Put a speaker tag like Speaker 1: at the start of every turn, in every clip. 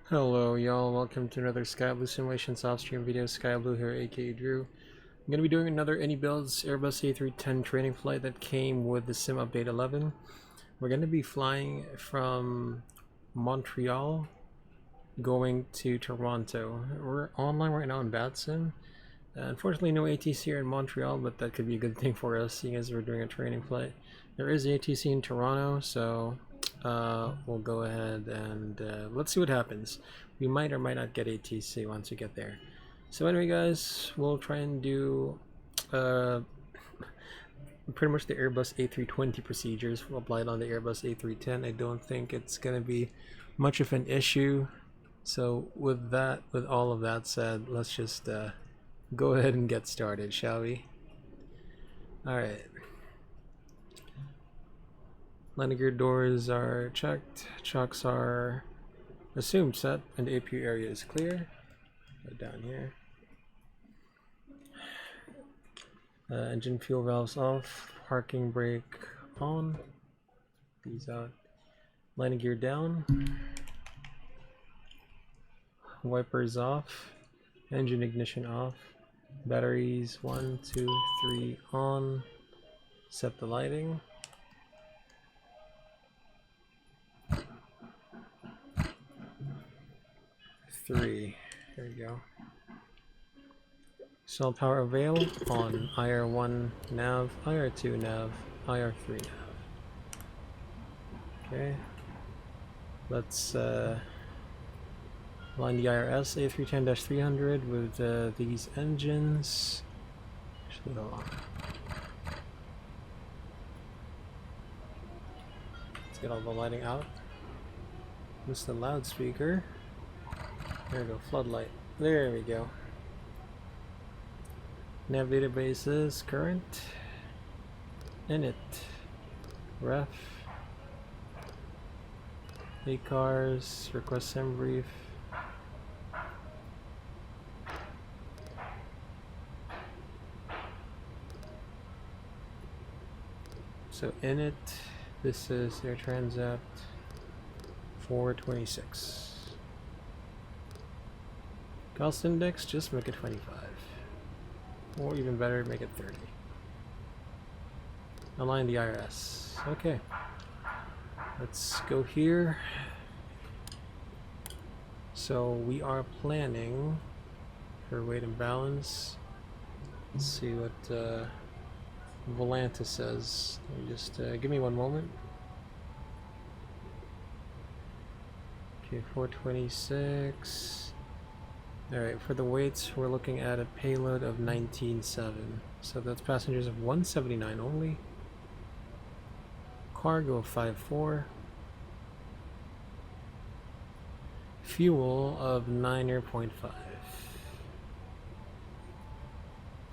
Speaker 1: Hello y'all, welcome to another SkyBlue Simulation soft stream video. SkyBlue here, aka Drew. I'm going to be doing another iniBuilds Airbus A310 training flight that came with the Sim Update 11. We're going to be flying from Montreal going to Toronto. We're online right now in VATSIM. Unfortunately no ATC here in Montreal, but that could be a good thing for us seeing as we're doing a training flight. There is ATC in Toronto, so we'll go ahead and let's see what happens. We might or might not get ATC once we get there. So anyway guys, we'll try and do pretty much the Airbus A320 procedures applied on the Airbus A310. I don't think it's going to be much of an issue. So with all of that said, let's just go ahead and get started, shall we? Alright. Landing gear doors are checked, chocks are assumed set, and the APU area is clear. Go down here. Engine fuel valves off, parking brake on, these out. Landing gear down, wipers off, engine ignition off, batteries 1, 2, 3 on, set the lighting. There you go. Cell power avail on IR1 nav, IR2 nav, IR3 nav. Okay. Let's line the IRS A310-300 with these engines. Actually, hold on. Let's get all the lighting out. This is the loudspeaker. There we go, floodlight. There we go. Nav databases, current, init, ref, ACARS, request sim brief. So init, this is air transact 426. Cost index, just make it 25. Or even better, make it 30. Align the IRS. Okay. Let's go here. So we are planning for weight and balance. Let's see what Volanta says. Let me just give me one moment. Okay, 426. Alright, for the weights, we're looking at a payload of 19.7. So that's passengers of 179 only. Cargo of 5.4. Fuel of 9.5.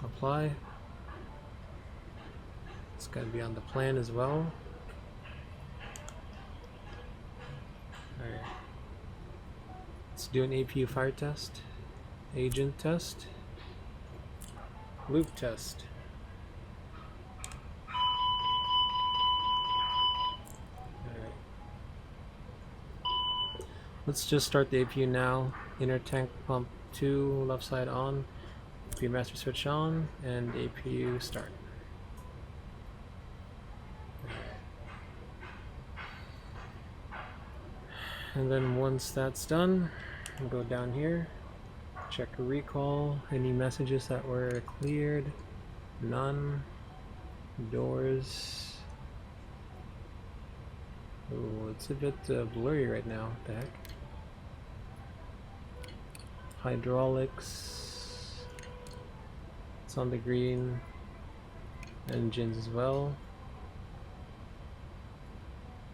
Speaker 1: Apply. It's got to be on the plan as well. Alright. Let's do an APU fire test. Agent test, loop test. Alright. Let's just start the APU now. Inner tank pump 2, left side on, APU master switch on, and APU start. And then once that's done, we'll go down here. Check recall, any messages that were cleared, none, doors. Oh, it's a bit blurry right now, what the heck. Hydraulics, it's on the green, engines as well.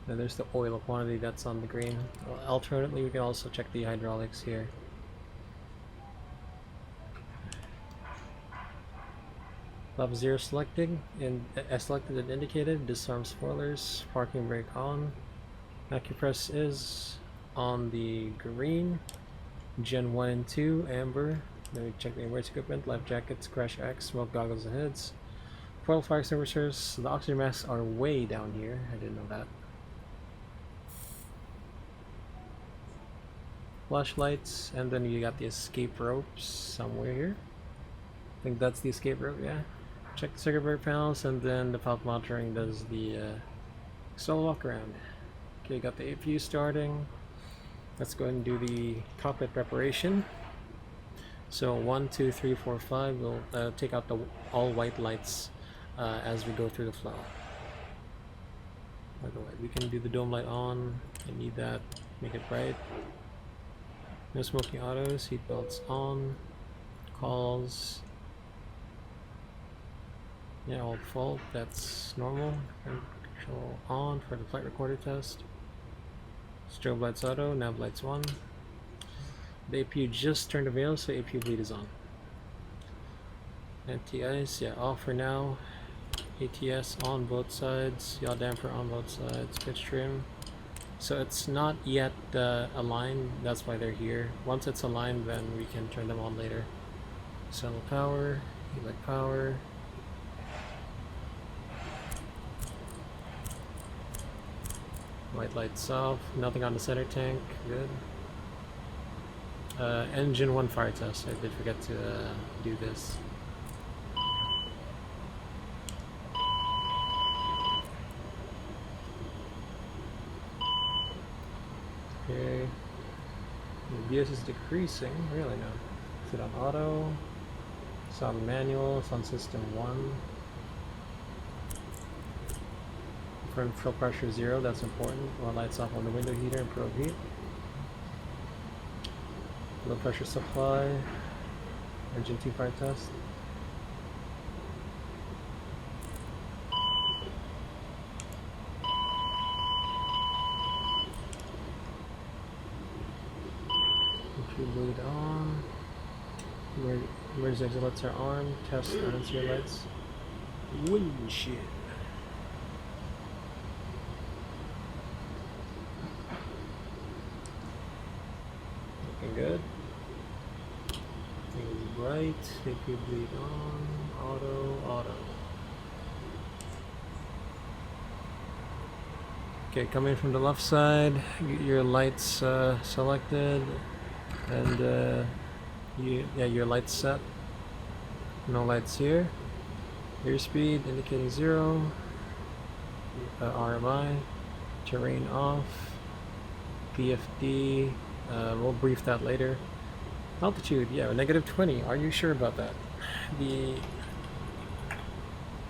Speaker 1: And there's the oil quantity that's on the green. Alternately, we can also check the hydraulics here. Level 0 selected and indicated. Disarm spoilers. Parking brake on. AccuPress is on the green. Gen 1 and 2 amber. Then we check the emergency equipment. Life jackets, crash X, smoke goggles and heads. Foil fire extinguishers. The oxygen masks are way down here. I didn't know that. flashlights, and then you got the escape ropes somewhere here. I think that's the escape rope, yeah. Check the circuit breaker panels, and then the pop monitoring does the external walk around. Okay, got the APU starting. Let's go ahead and do the cockpit preparation. So 1, 2, 3, 4, 5, we'll take out the all white lights as we go through the flow. By the way, we can do the dome light on. I need that. Make it bright. No smoking autos. Seat belts on. Calls. Yeah, all default. That's normal. Control on for the flight recorder test. Strobe lights auto. Nav lights on. The APU just turned available, so APU bleed is on. Anti-ice, yeah, off for now. ATS on both sides. Yaw damper on both sides. Pitch trim. So it's not yet aligned, that's why they're here. Once it's aligned, then we can turn them on later. External power, elec power. White lights off, nothing on the center tank, good. Engine 1 fire test, I did forget to do this. Okay, the BS is decreasing, really now. Is it on auto? It's on manual, it's on system 1. Confirm fuel pressure 0, that's important. One lights off on the window heater and probe heat. Low pressure supply, engine 2 fire test. Bleed on. Emergency exit lights are on. Test unsure lights. Windshield. Looking good. Things bright. APU bleed on. Auto. Okay, coming from the left side, get your lights selected. And your lights set. No lights here. Airspeed indicating 0. RMI. Terrain off. PFD. We'll brief that later. Altitude, yeah, -20. Are you sure about that? The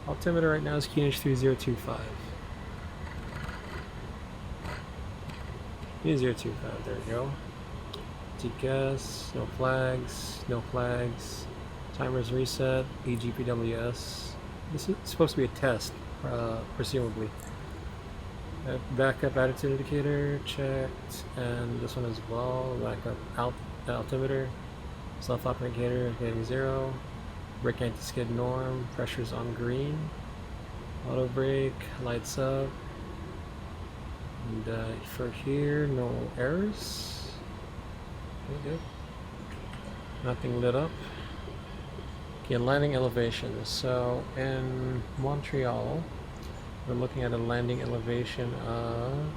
Speaker 1: altimeter right now is QNH 3025. QNH 025, there we go. TCAS, no flags, timers reset, EGPWS. This is supposed to be a test, presumably. Backup attitude indicator checked, and this one as well. Backup altimeter, self-op indicator getting 0, brake anti-skid norm, pressure's on green, auto brake, lights up, and for here, no errors. Good. Nothing lit up. Okay, landing elevation. So in Montreal, we're looking at a landing elevation of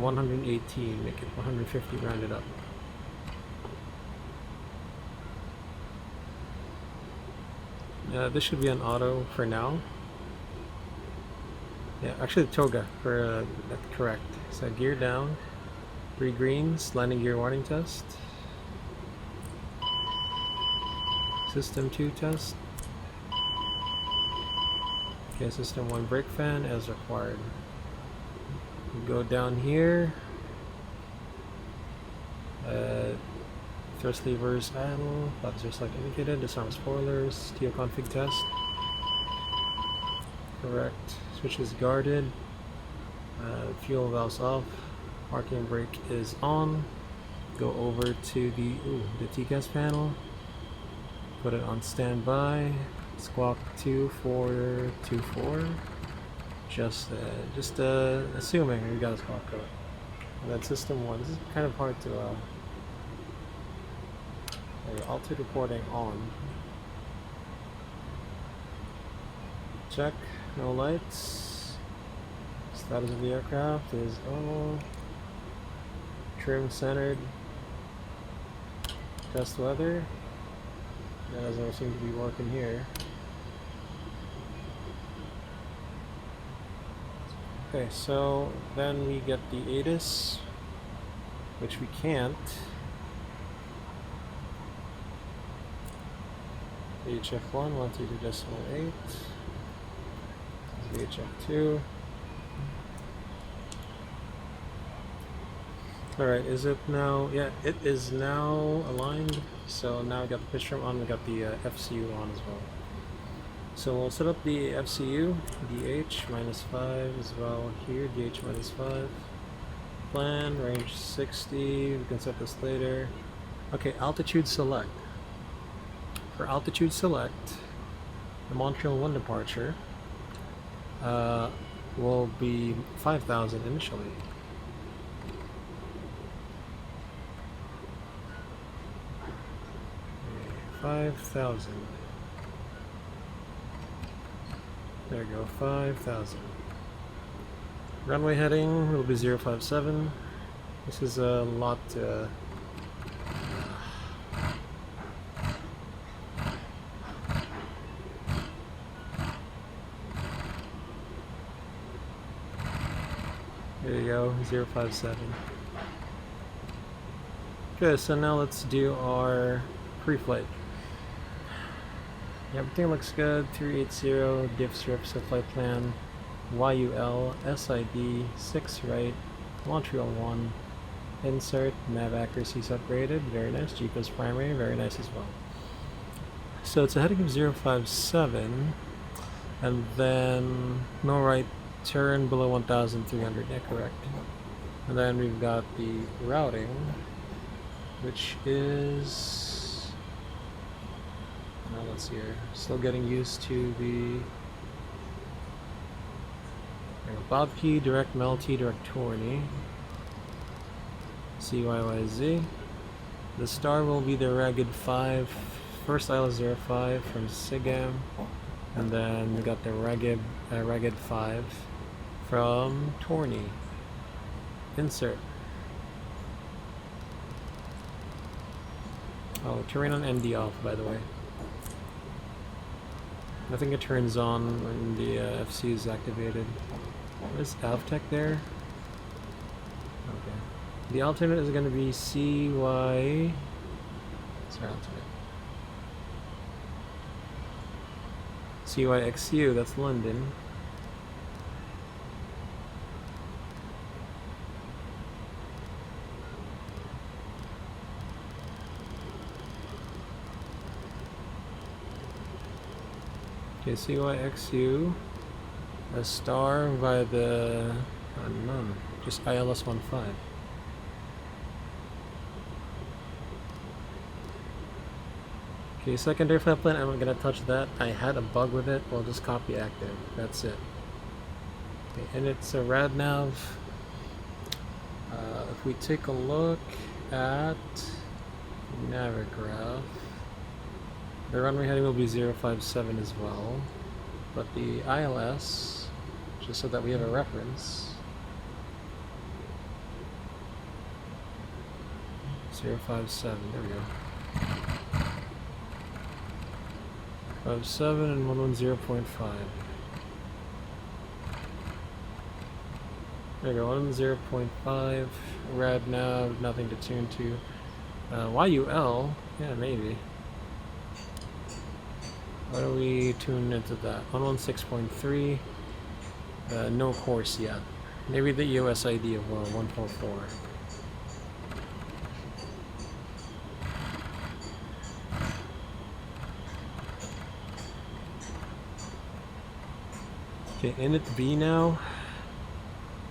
Speaker 1: 118. Make it 150 rounded up. This should be on auto for now. Yeah, actually toga for that's correct. So gear down. 3 greens, landing gear warning test. System 2 test. Okay, system 1 brake fan as required. We go down here. Thrust levers idle, buttons are select indicated, disarm spoilers, TO config test. Correct. Switch is guarded. Fuel valves off. Parking brake is on. Go over to the TCAS panel. Put it on standby. Squawk 2424. Just assuming we got a squawk code. And then system 1. This is kind of hard to altitude reporting on. Check. No lights. Status of the aircraft is trim centered. Test weather. That doesn't seem to be working here. Okay, so then we get the ATIS, which we can't. VHF1, 132.8. VHF2. Alright, is it now? Yeah, it is now aligned. So now we got the pitch trim on, we got the FCU on as well. So we'll set up the FCU, DH -5 as well here, DH -5. Plan, range 60, we can set this later. Okay, altitude select. For altitude select, the Montreal 1 departure will be 5,000 initially. Okay, 5,000. There we go, 5,000. Runway heading will be 057. This is a lot. There you go, 057. Okay, so now let's do our pre-flight. Everything looks good. 380, diff strip, set flight plan, YUL, SID, 6 right, Montreal 1, insert, nav accuracy is upgraded, very nice, GPS primary, very nice as well. So it's a heading of 057, and then no right turn below 1,300, yeah, correct. And then we've got the routing, which is... Now let's see here. Still getting used to the Bob P, direct Melty, direct Tourney, CYYZ. The star will be the Ragged 5, first IL-05 from SIGAM, and then we got the Ragged 5 from Tourney. Insert. Oh, terrain on ND off, by the way. I think it turns on when the FC is activated. What is AvTech there? Okay. The alternate is going to be CY... Sorry, alternate. CYXU, that's London. Okay, CYXU, a star by the unknown, just ILS-15. Okay, secondary flight plan, I'm not gonna touch that. I had a bug with it, we'll just copy active, that's it. Okay, and it's a RadNav. If we take a look at Navigraph, the runway heading will be 057 as well, but the ILS, just so that we have a reference, 057, there we go. 57 and 110.5. There we go, 110.5, RadNav, nothing to tune to. YUL, yeah, maybe. How do we tune into that? 116.3. No course yet. Maybe the EOS ID of 144. Okay, init B now.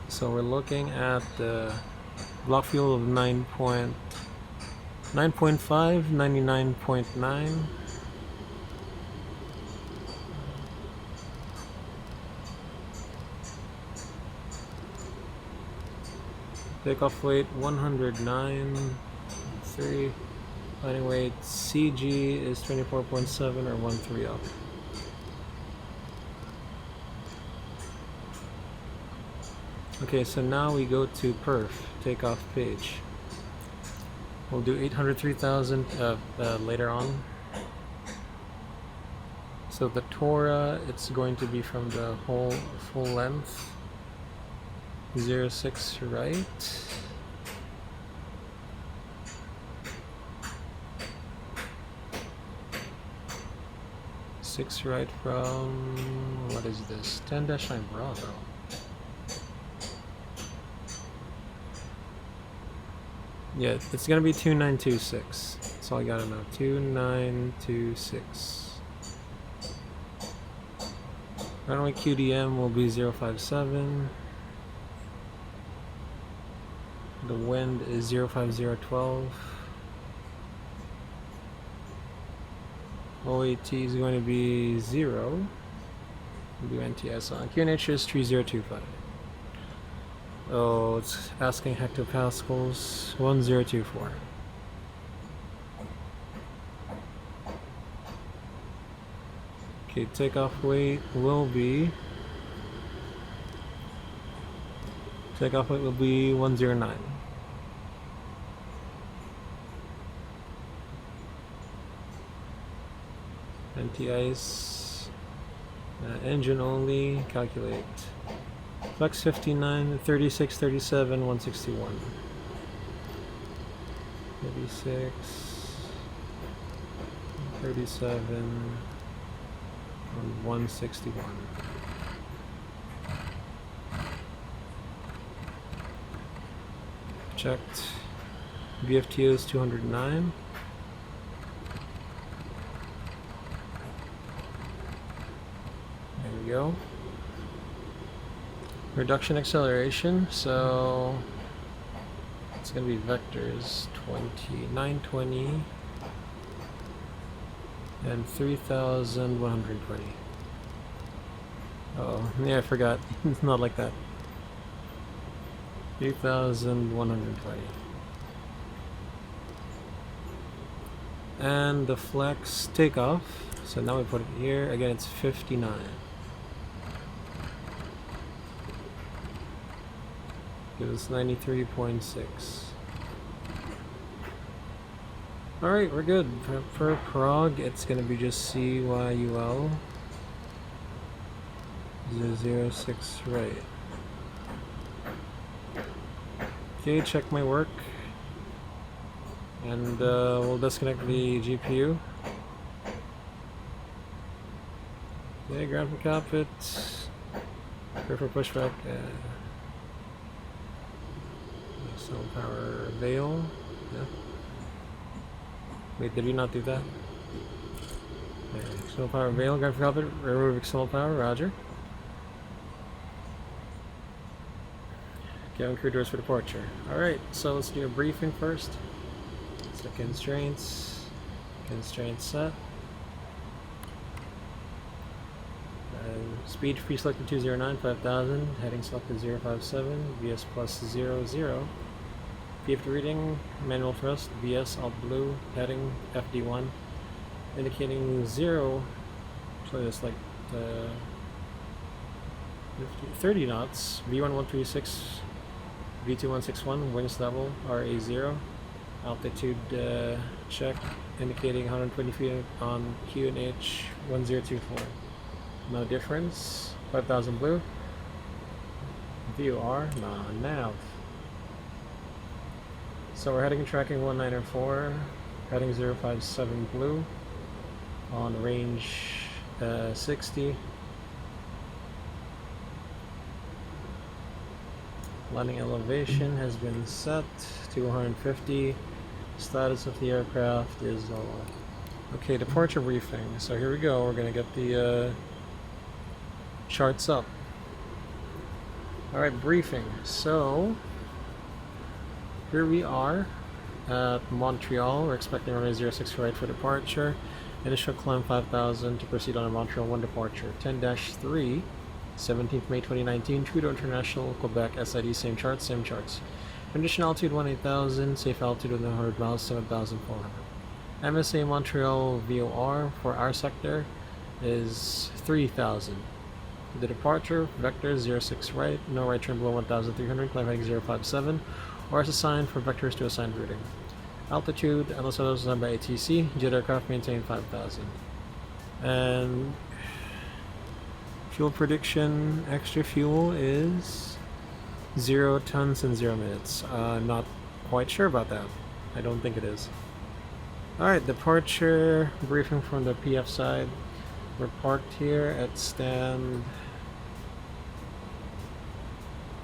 Speaker 1: So we're looking at the block fuel of 9.5, 99.9. Takeoff weight 109.3. Landing weight CG is 24.7 or 13 up. Okay, so now we go to perf, takeoff page. We'll do 803,000 later on. So the Torah, it's going to be from the whole full length. 06 right. Six right from, what is this? 10-9 Bravo. Yeah, it's gonna be 2926. That's all I gotta know. 2926. Runway QDM will be 057. The wind is 05012. OAT is going to be 0. We'll do NTS on. QNH is 3025. Oh, it's asking hectopascals. 1024. Okay, takeoff weight will be 109. Anti-ice, engine only, calculate. Flex 59, 36, 37, 161. 36, 37, 161. Checked. VFTO is 209. There we go. Reduction acceleration, so it's going to be vectors 920 and 3,120. Oh, yeah, I forgot. It's not like that. 3,120. And the flex takeoff, so now we put it here. Again, it's 59. Gives us 93.6. Alright, we're good. For Prague, it's going to be just CYUL 06 right. Okay, check my work. And we'll disconnect the GPU. Okay, ground for cockpit. Prepare for pushback. So power veil. Yeah. Wait, did we not do that? Okay, external power veil, ground for cockpit, remove external power, roger. Cabin crew doors for departure. Alright, so let's do a briefing first. So constraints set. Speed pre-selected 209, 5000, heading selected 057, VS plus 00. PF reading, manual thrust, VS alt blue, heading FD1, indicating 0, so it's like 30 knots, V1136, V2161, winds level, RA0, altitude check, indicating 120 feet on QNH 1024. No difference, 5000 blue, VOR, nah, nav. So we're heading and tracking 194, heading 057 blue, on range 60. Landing elevation has been set to 150. Status of the aircraft is okay, departure briefing. So here we go, we're going to get the charts up. Alright, briefing. So here we are at Montreal. We're expecting runway 06 right for departure. Initial climb 5000 to proceed on a Montreal 1 departure. 10-3, 17th May 2019, Trudeau International, Quebec, SID, same charts, Condition altitude 18,000, safe altitude within 100 miles, 7,400. MSA Montreal VOR for our sector is 3,000. The departure, vector 06 right, no right turn below 1,300, climb heading 057. Or as assigned for vectors to assigned routing. Altitude, MSFS Sim by ATC. Jet aircraft maintained 5,000. And fuel prediction, extra fuel is 0 tons in 0 minutes. Not quite sure about that. I don't think it is. Alright, departure briefing from the PF side. We're parked here at stand...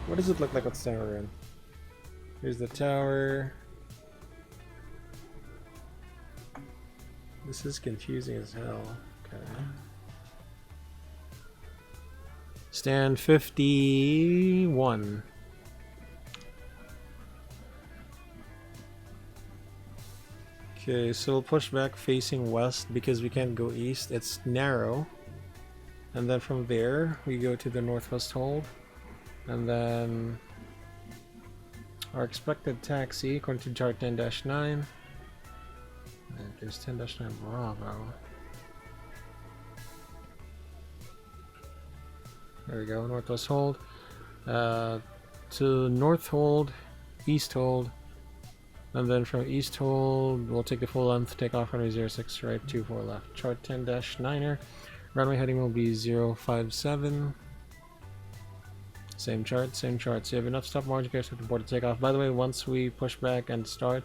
Speaker 1: What does it look like at stand we're in? Here's the tower. This is confusing as hell. Okay. Stand 51. Okay, so we'll push back facing west because we can't go east. It's narrow. And then from there, we go to the northwest hold. And then our expected taxi, according to chart 10-9. There's 10-9 Bravo. There we go, northwest hold. To north hold, east hold, and then from east hold, we'll take the full length, take off runway 06 right, 24 left. Chart 10-9er, runway heading will be 057. Same chart, same chart. So you have enough stop margin to board to take off. By the way, once we push back and start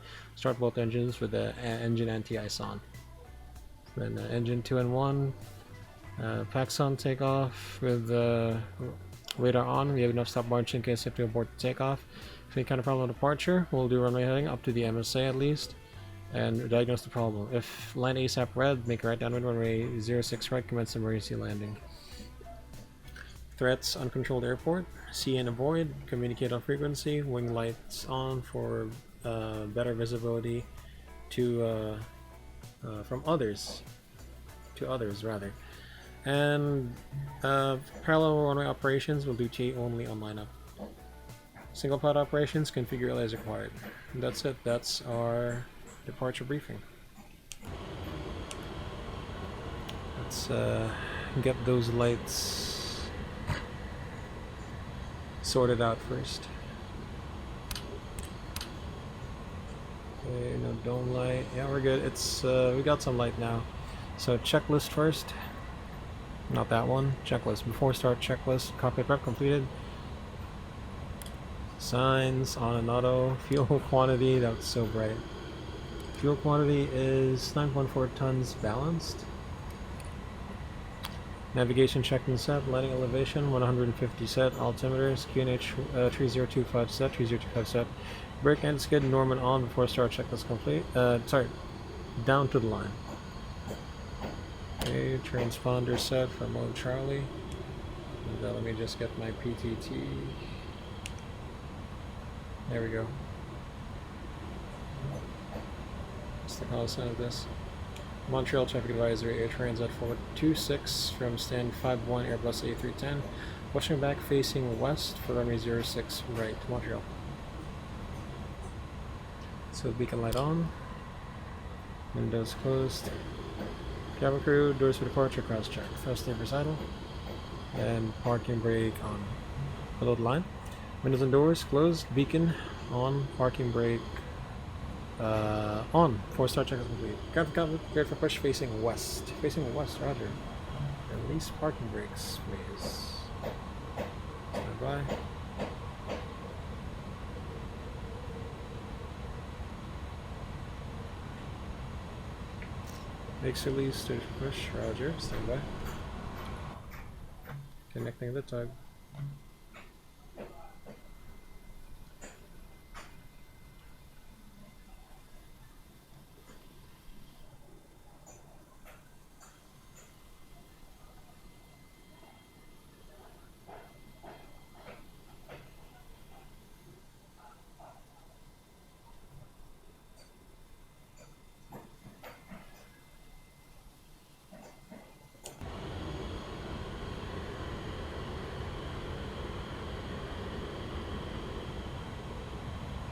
Speaker 1: both engines with the engine anti-ice on. Then engine 2 and 1. Packs on takeoff with radar on. We have enough stop margin in case you have to abort to take off. If any kind of problem with departure, we'll do runway heading up to the MSA at least and diagnose the problem. If land ASAP red, make a right downwind runway 06 right, commence emergency landing. Threats: uncontrolled airport, see and avoid, communicate on frequency, wing lights on for better visibility to from others, to others rather. And parallel runway operations will do T only on lineup. Single pod operations, configure as required. And that's it. That's our departure briefing. Let's get those lights sorted out first. Okay, no dome light. Yeah, we're good. It's we got some light now. So checklist first. Not that one. Checklist. Before start checklist. Cockpit prep completed. Signs on and auto. Fuel quantity. That's so bright. Fuel quantity is 9.4 tons balanced. Navigation checked and set. Landing elevation 150 set. Altimeters QNH 3025 set. 3025 set. Brake and skid Norman on before start checklist complete. Sorry, down to the line. Okay, transponder set for mode Charlie. And let me just get my PTT. There we go. What's the call sign of this? Montreal traffic advisory, air transat forward 26 from stand 51 Airbus A310. Pushing back facing west for runway 06 right, Montreal. So beacon light on. Windows closed. Cabin crew, doors for departure, cross check. Thrust lever sidle. And parking brake on. Below the line. Windows and doors closed. Beacon on. Parking brake on. 4-star check is complete. Prepared for push facing west. Facing west, roger. Release parking brakes, please. Bye-bye. Brakes release, to push, roger. Stand by. Connecting the tug.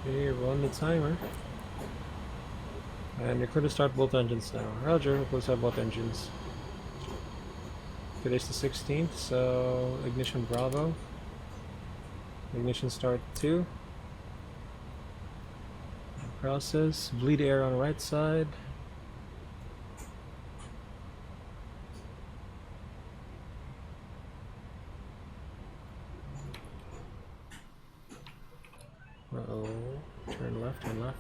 Speaker 1: Okay, run the timer. And you're clear to start both engines now. Roger, we'll start both engines. Today's the 16th, so ignition Bravo. Ignition start 2. Process, bleed air on right side. Uh-oh, turn left, turn left.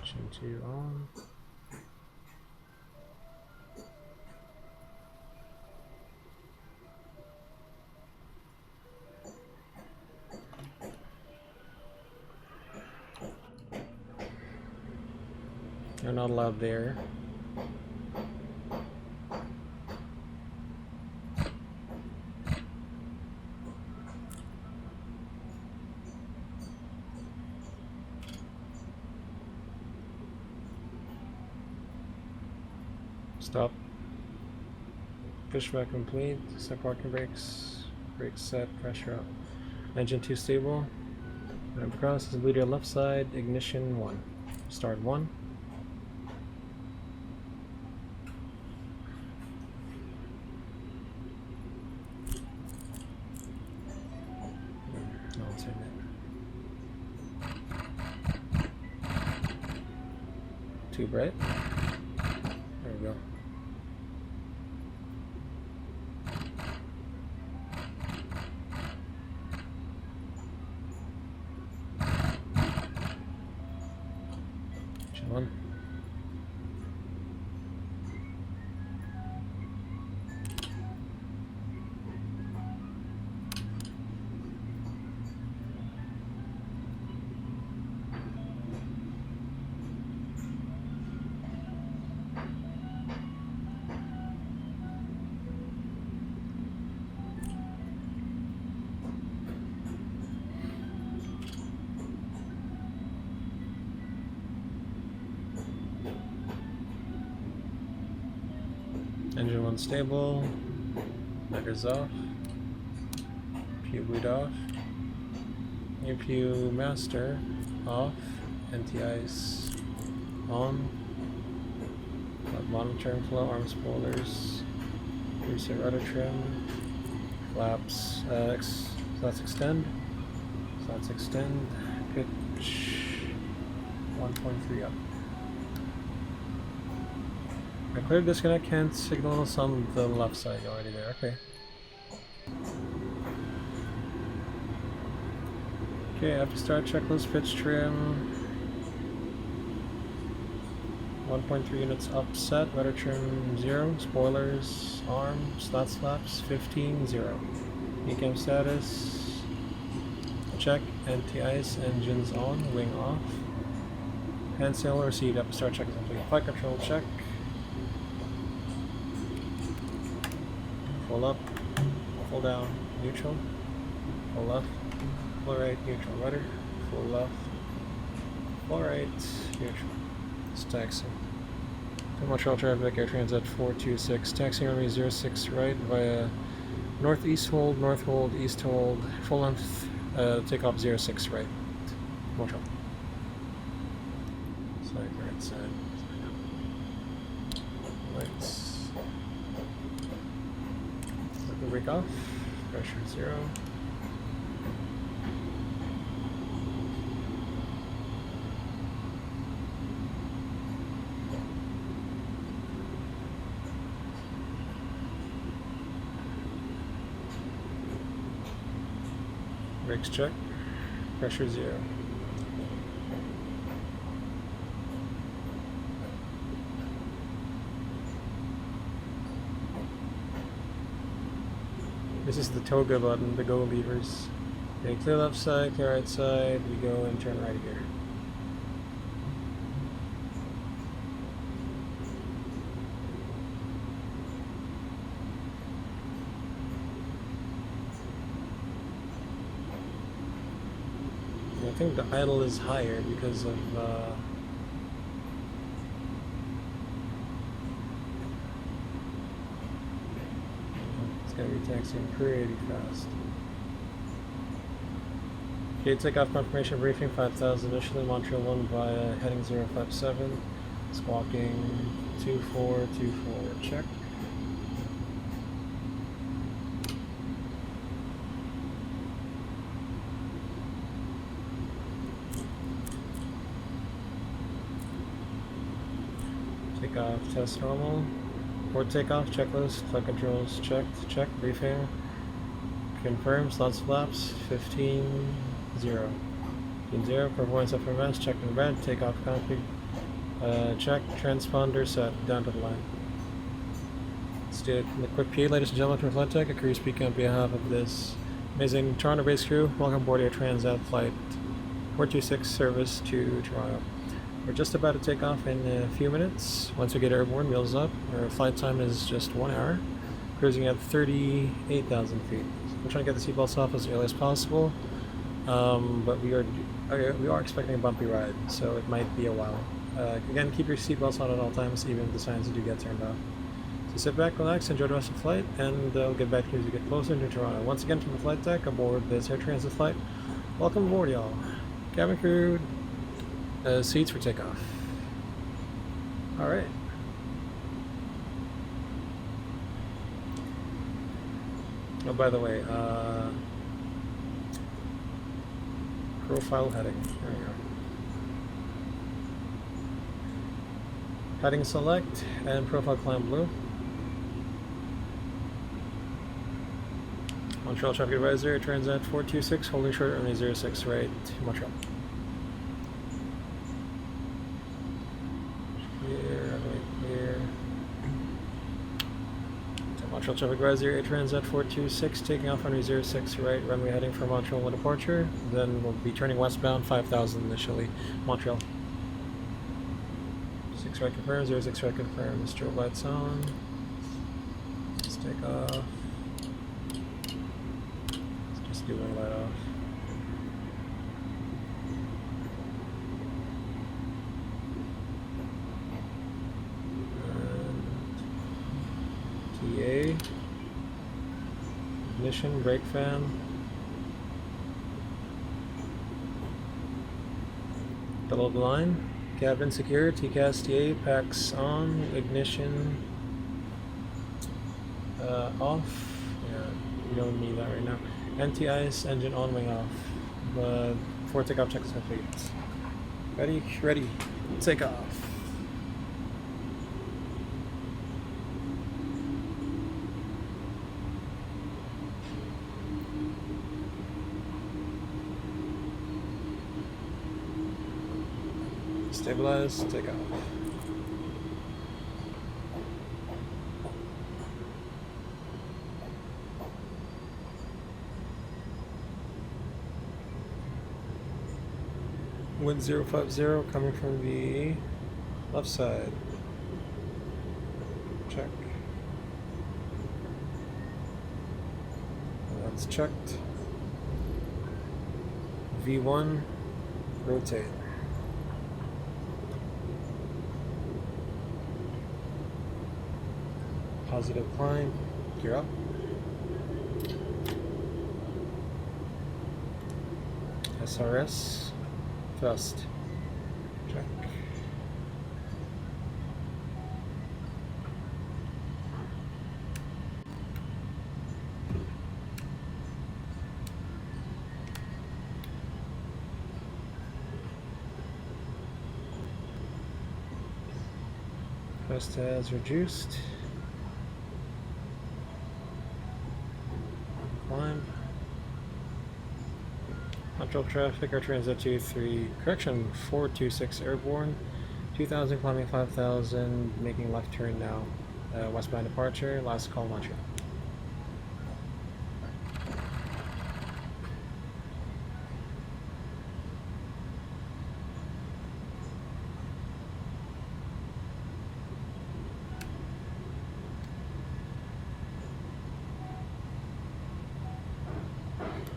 Speaker 1: Chin 2 on. You're not allowed there. Stop. Pushback complete. Set parking brakes. Brakes set. Pressure up. Engine 2 stable. Ramp across. Bleed your left side. Ignition 1. Start 1. I'll turn it. Too bright. There we go. One. Engine 1 stable, letters off, PU boot off, APU master off, anti-ice on, monitoring flow, arm spoilers, reset rudder trim, flaps, slats extend, pitch 1.3 up. A clear disconnect can't signals on the left side already there, okay. Okay, after start checklist, pitch trim 1.3 units upset, rudder trim 0, spoilers, arm, slats flaps 15, 0. ECAM status, check, anti-ice, engines on, wing off. Hand sail or seat after start check is complete. Flight control check. Full up, full down, neutral, full left, full right, neutral rudder, full left, full right, neutral. It's taxi. Montreal traffic, Air Transat 426, taxi runway 06 right via northeast hold, north hold, east hold, full length, takeoff 06 right, Montreal. Side, right side, lights. Brake off, pressure 0. Brakes check, pressure 0. This is the toga button, the go levers. Okay, clear left side, clear right side, we go and turn right here. I think the idle is higher because of it's gonna be taxiing pretty fast. Okay, takeoff confirmation briefing 5000 initially, Montreal 1 via heading 057, squawking 2424, check. takeoff, test normal. For takeoff, checklist, flight controls checked, check, briefing. Confirm, slots flaps, 15, 0. 15, 0, performance FMS, checked in red, takeoff config, check, transponder set, down to the line. Let's do it. The quick PA, ladies and gentlemen, from Flight Tech, a career speaking on behalf of this amazing Toronto-based crew. Welcome aboard your Transat Flight 426 service to Toronto. We're just about to take off in a few minutes. Once we get airborne, wheels up. Our flight time is just 1 hour, cruising at 38,000 feet. We're trying to get the seatbelts off as early as possible, but we are expecting a bumpy ride, so it might be a while. Again, keep your seatbelts on at all times, even if the signs do get turned off. So sit back, relax, enjoy the rest of the flight, and we'll get back to you as we get closer to Toronto. Once again, from the flight deck aboard this Air Transit flight, welcome aboard, y'all. Cabin crew, seats for takeoff. All right. Oh, by the way, profile heading. There we go. Heading select and profile climb blue. Montreal traffic advisor, Transat 426, holding short runway 06 right, Montreal. Clear. Montreal traffic advisor, Transat 426, taking off runway 06 right, runway heading for Montreal with departure. Then we'll be turning westbound, 5,000 initially, Montreal. 6 right confirmed, 06 right confirmed, strobe lights on. Let's take off. Let's just do one light off. PA, ignition, brake fan, double line, cabin secure, TCAS TA, packs on, ignition off. Yeah, we don't need that right now. Anti-ice, engine on, wing off. Before takeoff, check is complete. Ready, take off. Stabilize, take off. Wind 050 coming from the left side. Check. That's checked. V1, rotate. Positive climb, gear up. SRS, thrust, check. Thrust has reduced. Climb. Montreal traffic, our Transat 426 airborne, 2,000 climbing 5,000, making left turn now. Westbound departure, last call Montreal.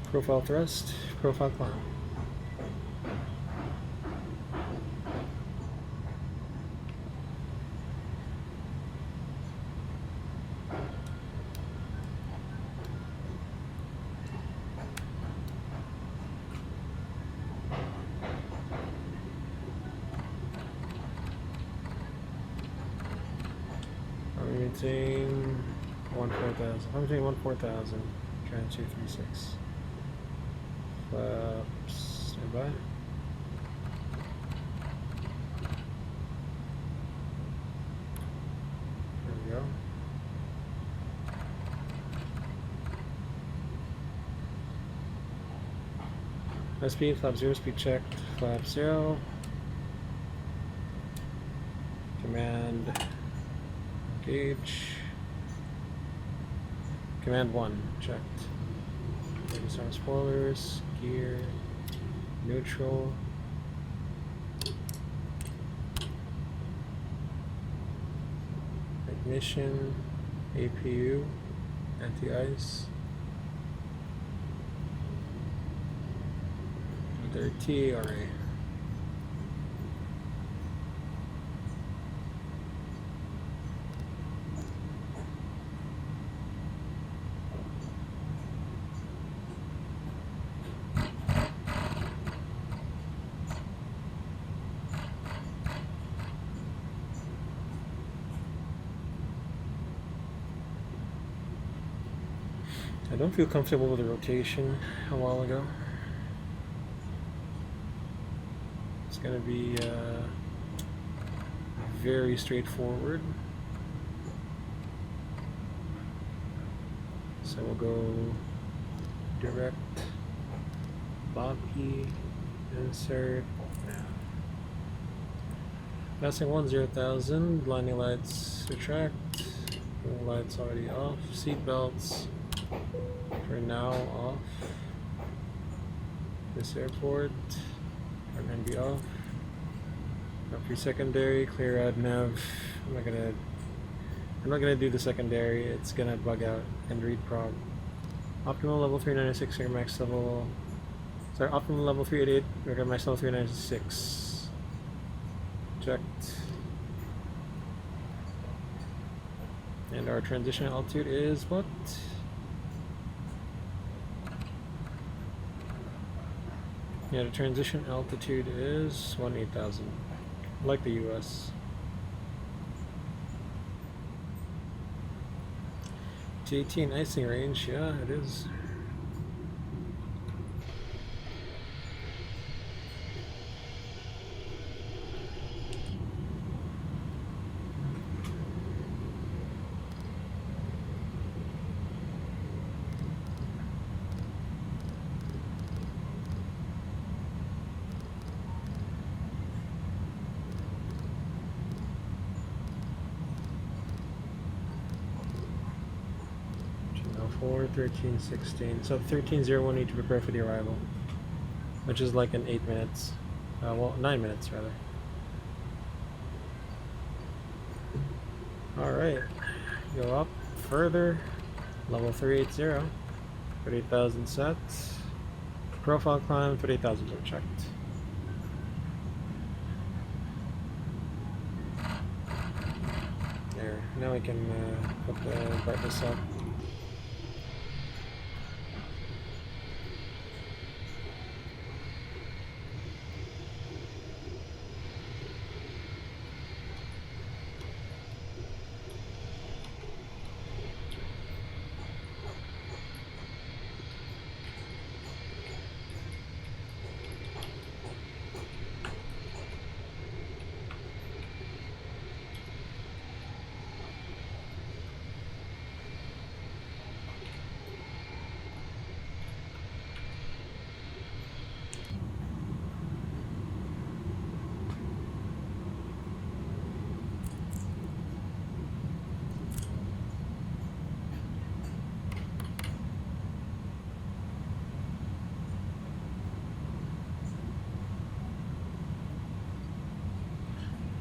Speaker 1: Profile thrust, profile climb. I'm maintain 14000. I'm maintain 14000. Trying 236. Stand by. Speed, flap 0, speed check, flap 0. Command, gauge. Command 1, checked. Disarm spoilers, gear, neutral. Ignition, APU, anti-ice. Either T or A. I don't feel comfortable with the rotation a while ago. It's going to be very straightforward. So we'll go direct, Bob key, insert, now. Passing 10,000, blinding lights retract, lights already off, seat belts for now off. This airport, front end be off. Up your secondary, clear out nav. I'm not gonna do the secondary, it's gonna bug out and read prog. Optimal level 396, record max level. Sorry, optimal level 388, record max level 396. Checked. And our transition altitude is what? Yeah, the transition altitude is 18,000, like the US. T18 icing range, yeah, it is. Four, 13, 16. So 13:01 need to prepare for the arrival, which is like in 8 minutes. Well, 9 minutes rather. Alright, go up further. Level 380, 30,000 sets. Profile climb, 30,000 are checked. There, now we can put the brightness up.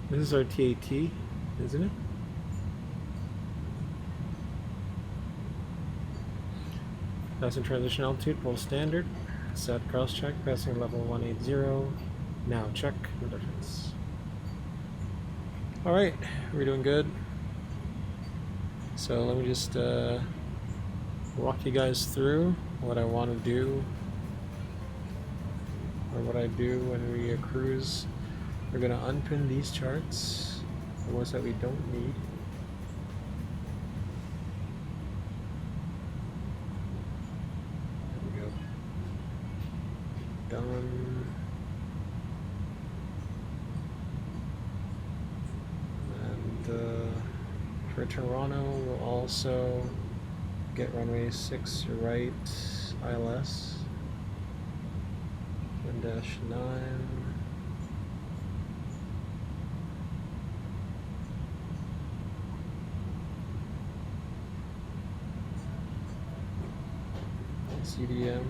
Speaker 1: This is our TAT, isn't it? Passing transition altitude, full standard. Set cross check, passing level 180. Now check the difference. Alright, we're doing good. So let me just walk you guys through what I want to do, or what I do when we cruise. We're going to unpin these charts, the ones that we don't need. There we go. Done. And for Toronto, we'll also get runway 6 right, ILS. 1-9. CDM.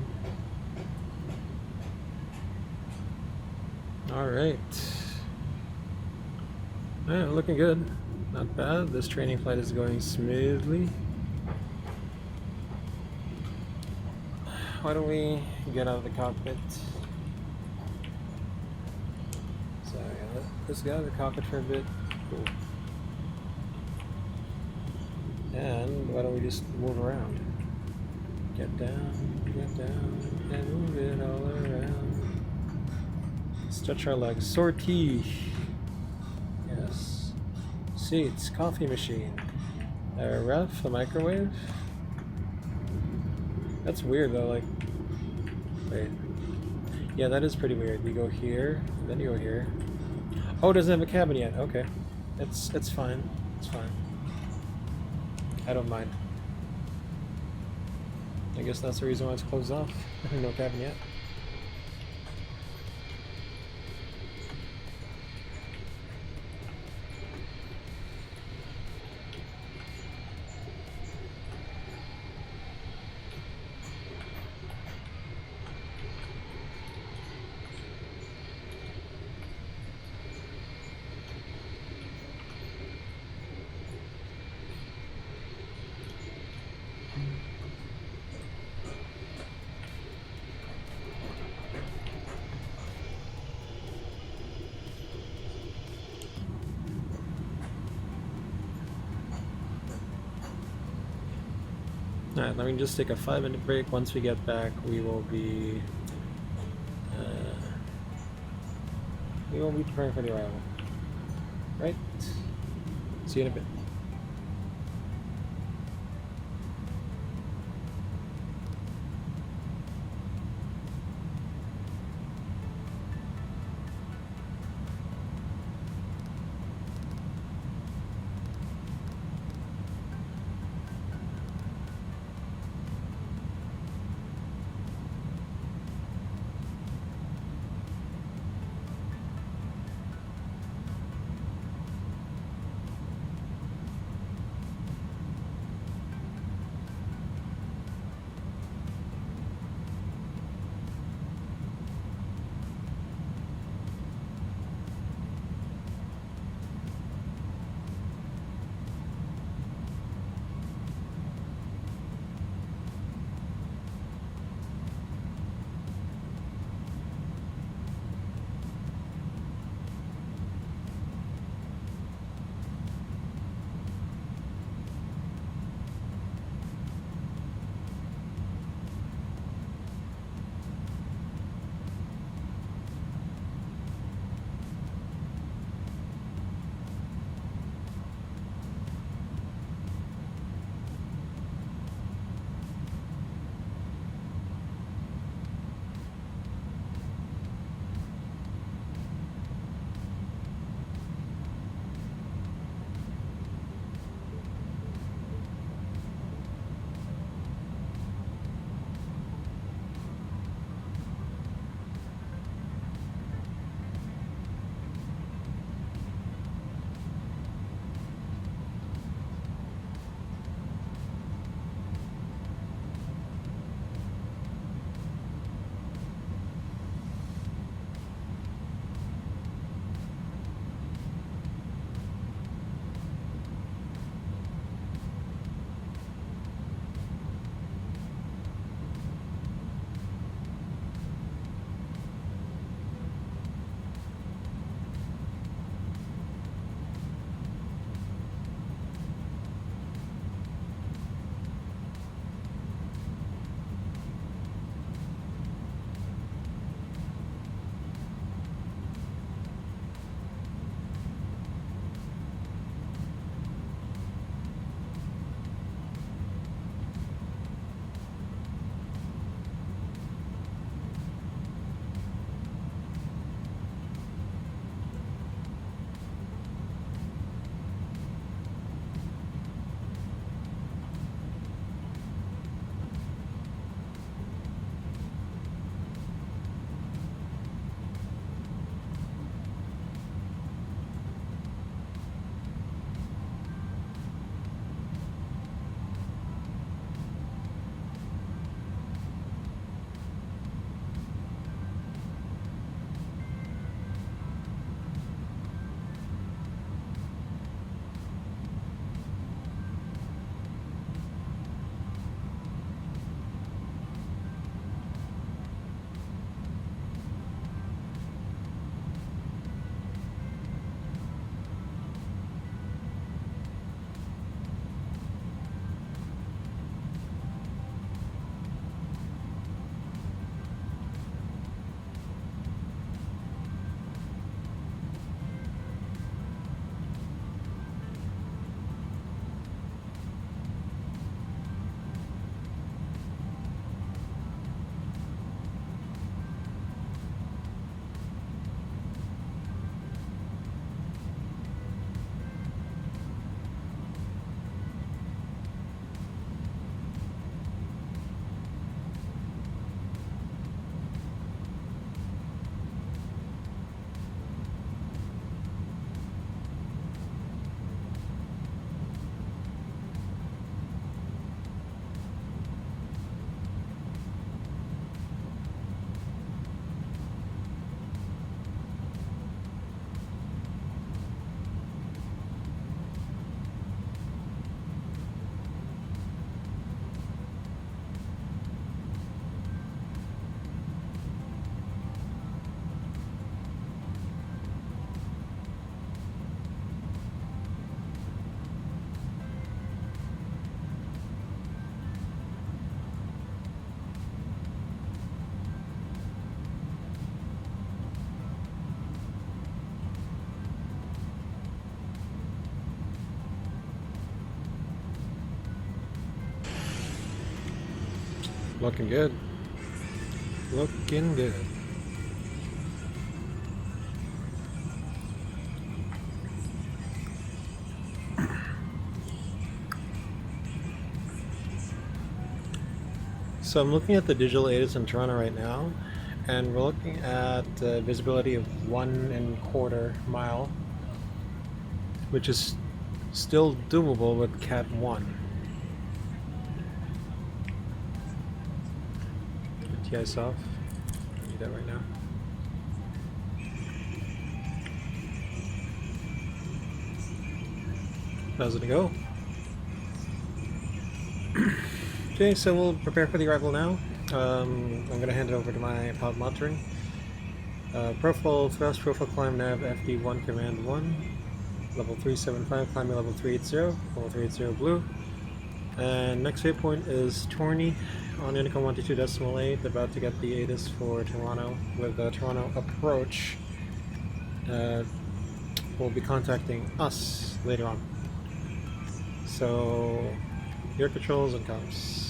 Speaker 1: Alright. Alright, looking good. Not bad. This training flight is going smoothly. Why don't we get out of the cockpit? So yeah, let's get out of the cockpit for a bit. Cool. And why don't we just move around? Get down, and move it all around. Stretch our legs. Sortie. Yes. Seats, coffee machine. A ref, a microwave. That's weird though, like, wait. Yeah, that is pretty weird. You go here, then you go here. Oh, it doesn't have a cabin yet. Okay. It's fine. It's fine. I don't mind. I guess that's the reason why it's closed off. No cabin yet. Alright, let me just take a 5-minute break. Once we get back, we will be preparing for the arrival. Right? See you in a bit. Looking good. Looking good. So I'm looking at the digital ATIS in Toronto right now, and we're looking at visibility of 1¼ mile, which is still doable with Cat 1. TI's off. I'll do that right now. How's it go? Okay, so we'll prepare for the arrival now. I'm going to hand it over to my pod monitoring. Profile thrust, profile climb nav FD1 command 1. Level 375, climbing level 380, level 380 blue. And next waypoint is Torney on Indica 122.8, about to get the ATIS for Toronto with Toronto Approach. Will be contacting us later on. So, air controls and comms.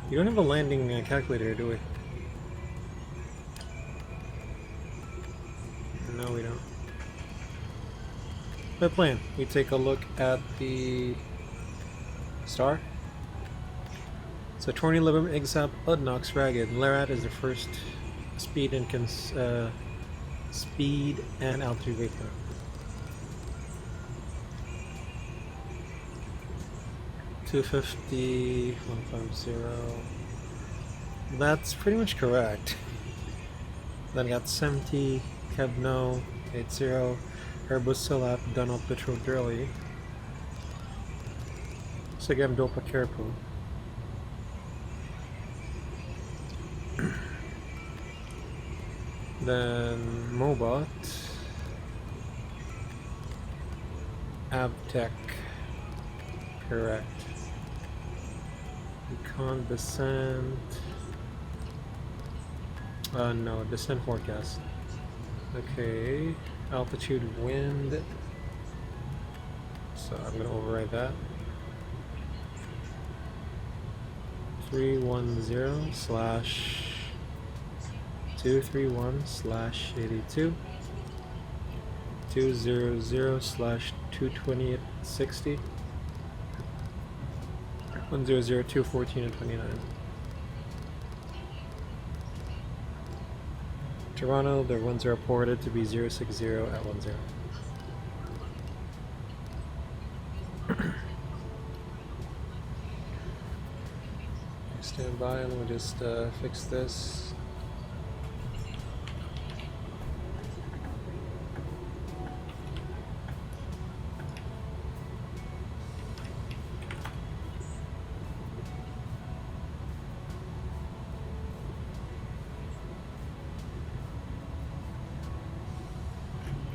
Speaker 1: You don't have a landing calculator, do we? No, we don't. My plan, we take a look at the star. So Torney, Libum, Igsap, Udnox, Ragged. Larat is the first speed and altitude waypoint. $250, 150. That's pretty much correct. Then I got 70, Kebno, 80, Herbus Silap, Donald Petro Durley, Sigam Dopa Kerpu. Then Mobot, Abtech, correct. Econ Descent. No, descent forecast. Okay, altitude wind. So I'm gonna override that. 310/231/82. 200/220/60. 100/214 and 29. Toronto, their 10 reported to be 060 at 10. Stand by, let me just fix this.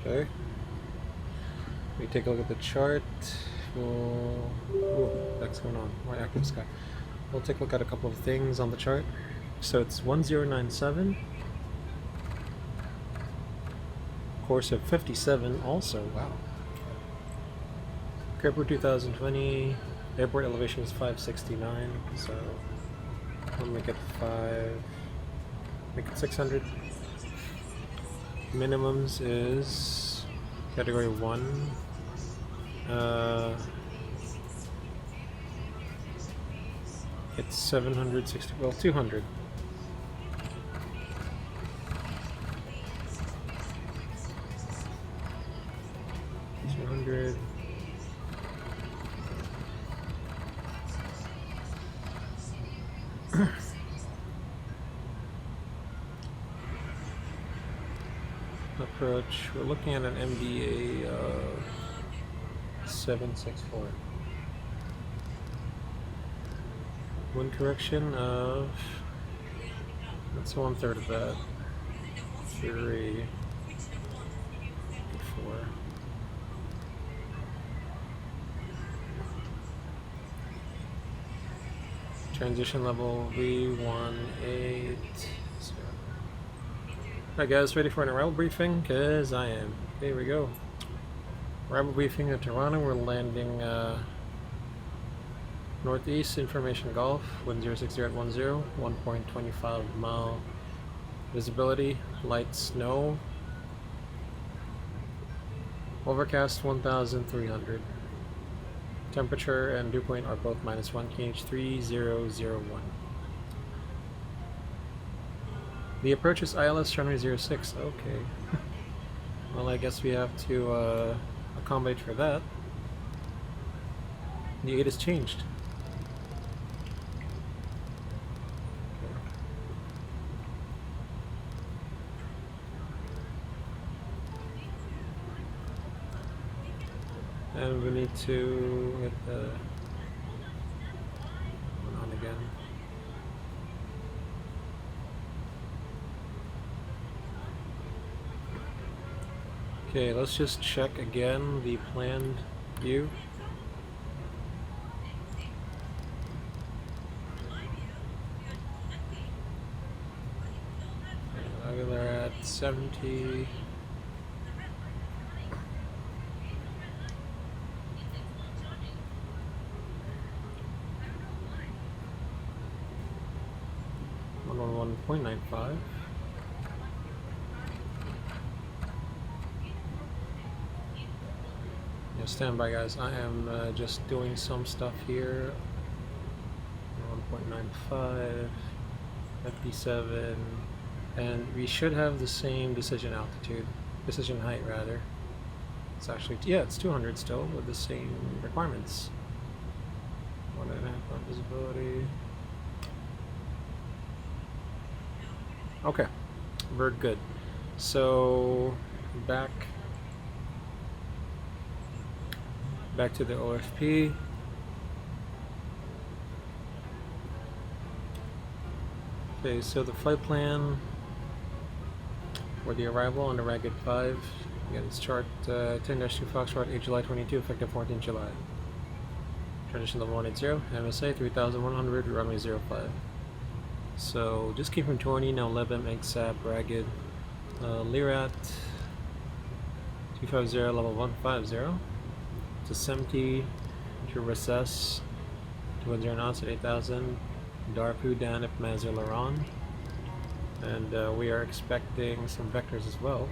Speaker 1: Okay. We take a look at the chart. That's going on. My active sky. We'll take a look at a couple of things on the chart. So it's 1097. Course of 57 also. Wow. Airport 2020. Airport elevation is 569. So I'll make it 600. Minimums is category 1. It's 760, well, 200. Approach, we're looking at an MBA of 764. Wind correction of, that's 1/3 of that. 3, 4. Transition level V18. Alright guys, ready for an arrival briefing? Cause I am. Here we go. Arrival briefing at Toronto. We're landing Northeast information Golf, wind 060 at 10, 1.25 mile visibility, light snow, overcast 1300. Temperature and dew point are both -1 kh 3001. The approach is ILS runway 06. Okay. Well, I guess we have to accommodate for that. The 8 is changed. And we need to hit the one on again. Okay, let's just check again the planned view. We're at 70. On 1.95. Yeah, stand by, guys. I am just doing some stuff here. 1.95, 57, and we should have the same decision altitude, decision height rather. It's actually, yeah, it's 200 still with the same requirements. 1.5 visibility. Okay, we're good. So back to the OFP. Okay, so the flight plan for the arrival on the Ragged 5. Again, it's chart 10-2 Foxtrot 8 July 22, effective 14 July. Transition level 180, MSA 3100, runway 05. So just came from 20, now LevM, EXAP, Ragged, Lirat 250, level 150, to SEMT, to recess, 210 knots at 8000, Darpu, Danip, Mazur, Laron, and we are expecting some vectors as well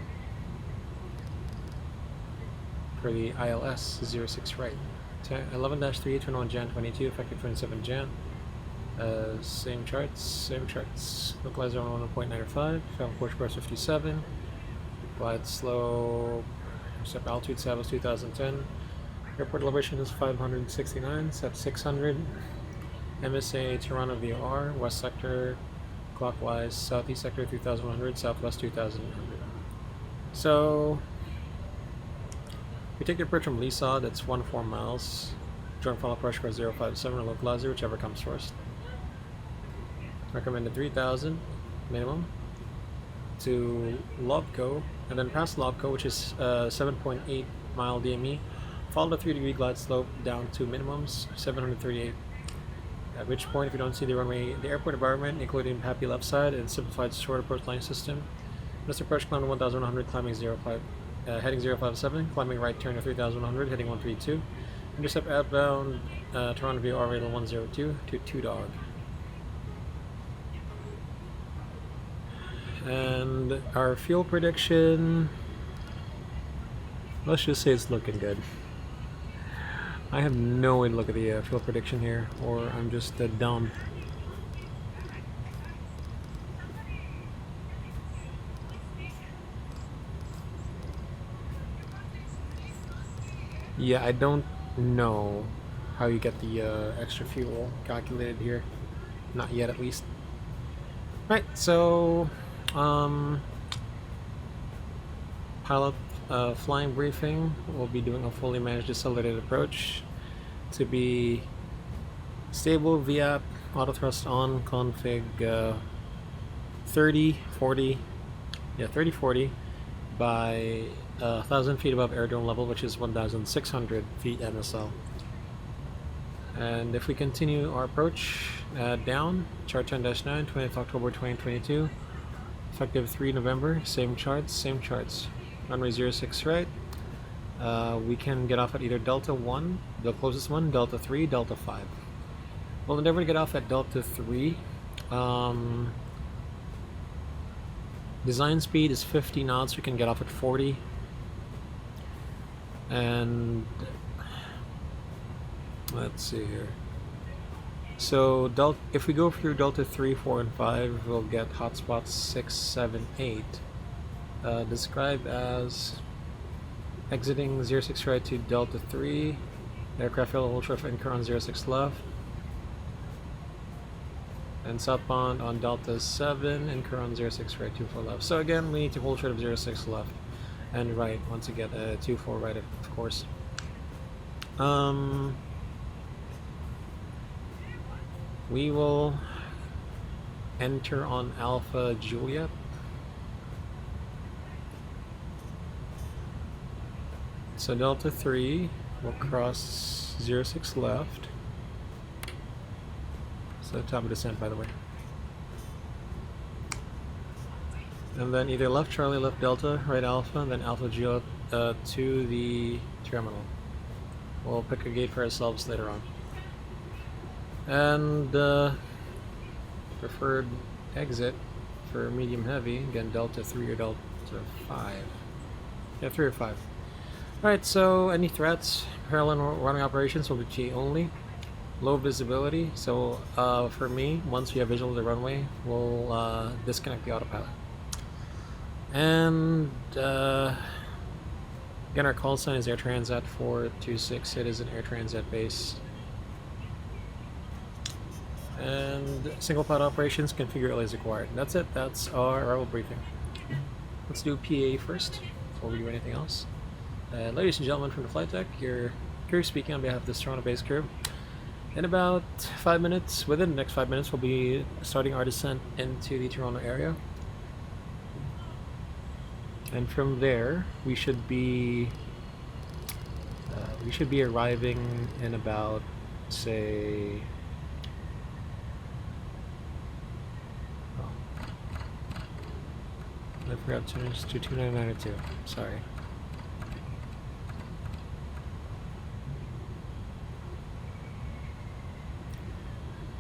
Speaker 1: for the ILS 06 right. 11-3, 21 Jan 22, effective 27 Jan. Same charts. Localizer on 1.95, found Porsche course 57, glide slow, step altitude Savos 2010, airport elevation is 569, set 600, MSA Toronto VOR, west sector clockwise, southeast sector 3100, southwest 2100. So, we take the approach from Lisa, that's 14 miles, joint follow pressure course 057, or localizer, whichever comes first. Recommended 3000 minimum to Lobco, and then past Lobco, which is 7.8 mile DME, follow the 3-degree glide slope down to minimums 738. At which point, if you don't see the runway, the airport environment, including happy left side and simplified short approach line system, just approach climb to 1100, climbing 05, heading 057, climbing right turn to 3100, heading 132, intercept outbound Toronto VOR radar 102 to 2 dog. And our fuel prediction, let's just say it's looking good. I have no way to look at the fuel prediction here, or I'm just dumb. Yeah, I don't know how you get the extra fuel calculated here. Not yet, at least. Right, so pilot flying briefing. We'll be doing a fully managed decelerated approach to be stable, VAP, auto thrust on, config 3040 by 1,000 feet above airdrome level, which is 1,600 feet MSL. And if we continue our approach down, chart 10-9, 20th October 2022, effective 3 November, same charts, runway 06 right. We can get off at either Delta 1, the closest one, Delta 3, Delta 5. We'll endeavor to get off at Delta 3. Design speed is 50 knots. We can get off at 40. And let's see here. So if we go through Delta 3, 4, and 5, we'll get hotspots 6, 7, 8. Described as exiting 06 right to Delta 3. Aircraft failed ultra anchor on 06 left. And southbound on Delta 7, anchor on 06 right, 24 left. So again, we need to hold short of 06 left and right once again, 24 right, of course. We will enter on Alpha Juliet. So Delta 3 will cross 06 left. So top of descent, by the way. And then either left Charlie, left Delta, right Alpha, and then Alpha Juliet to the terminal. We'll pick a gate for ourselves later on. And preferred exit for medium heavy, again Delta 3 or Delta 5. Yeah, 3 or 5. Alright, so any threats, parallel running operations will be T only. Low visibility, so for me, once we have visual of the runway, we'll disconnect the autopilot. And again, our call sign is Air Transat 426. It is an Air Transat base. And single pilot operations, configure as required. That's it. That's our arrival briefing. Let's do PA first before we do anything else. Ladies and gentlemen from the flight deck, your crew speaking on behalf of this Toronto-based crew. In about 5 minutes, within the next 5 minutes, we'll be starting our descent into the Toronto area. And from there, we should be arriving in about, say, I forgot to change to 29902. Sorry.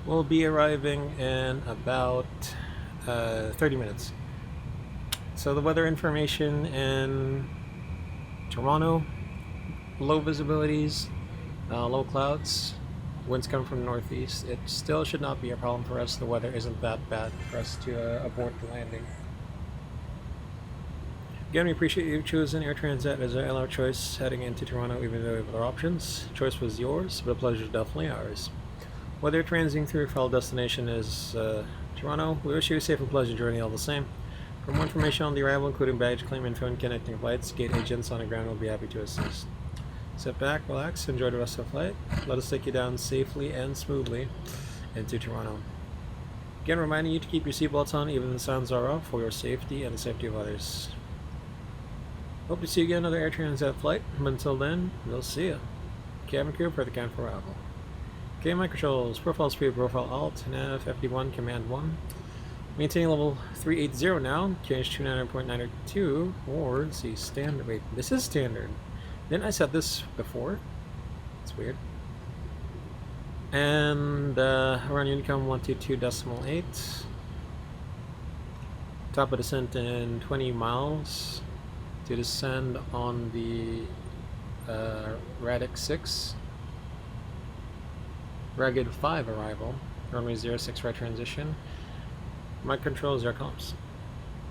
Speaker 1: We'll be arriving in about 30 minutes. So the weather information in Toronto, low visibilities, low clouds, winds come from the northeast. It still should not be a problem for us. The weather isn't that bad for us to abort the landing. Again, we appreciate you choosing Air Transat as our airline choice heading into Toronto, even though we have other options. Choice was yours, but a pleasure is definitely ours. Whether transiting through your final destination is Toronto, we wish you a safe and pleasant journey all the same. For more information on the arrival, including baggage claim info and connecting flights, gate agents on the ground will be happy to assist. Sit back, relax, enjoy the rest of the flight. Let us take you down safely and smoothly into Toronto. Again, reminding you to keep your seatbelts on even if the sounds are off for your safety and the safety of others. Hope to see you again on another Air Transat flight. But until then, we'll see you. Cabin crew, prepare the can for arrival. Okay, my controls, profile speed, profile alt, nav, FD1, command 1. Maintaining level 380 now, QH 299.902, or let's see, standard. Wait, this is standard. Didn't I set this before? It's weird. And around Unicom 122.8. Top of descent in 20 miles to descend on the Radix 6. Ragged 5 arrival, runway 06 right transition. My controls, your comms.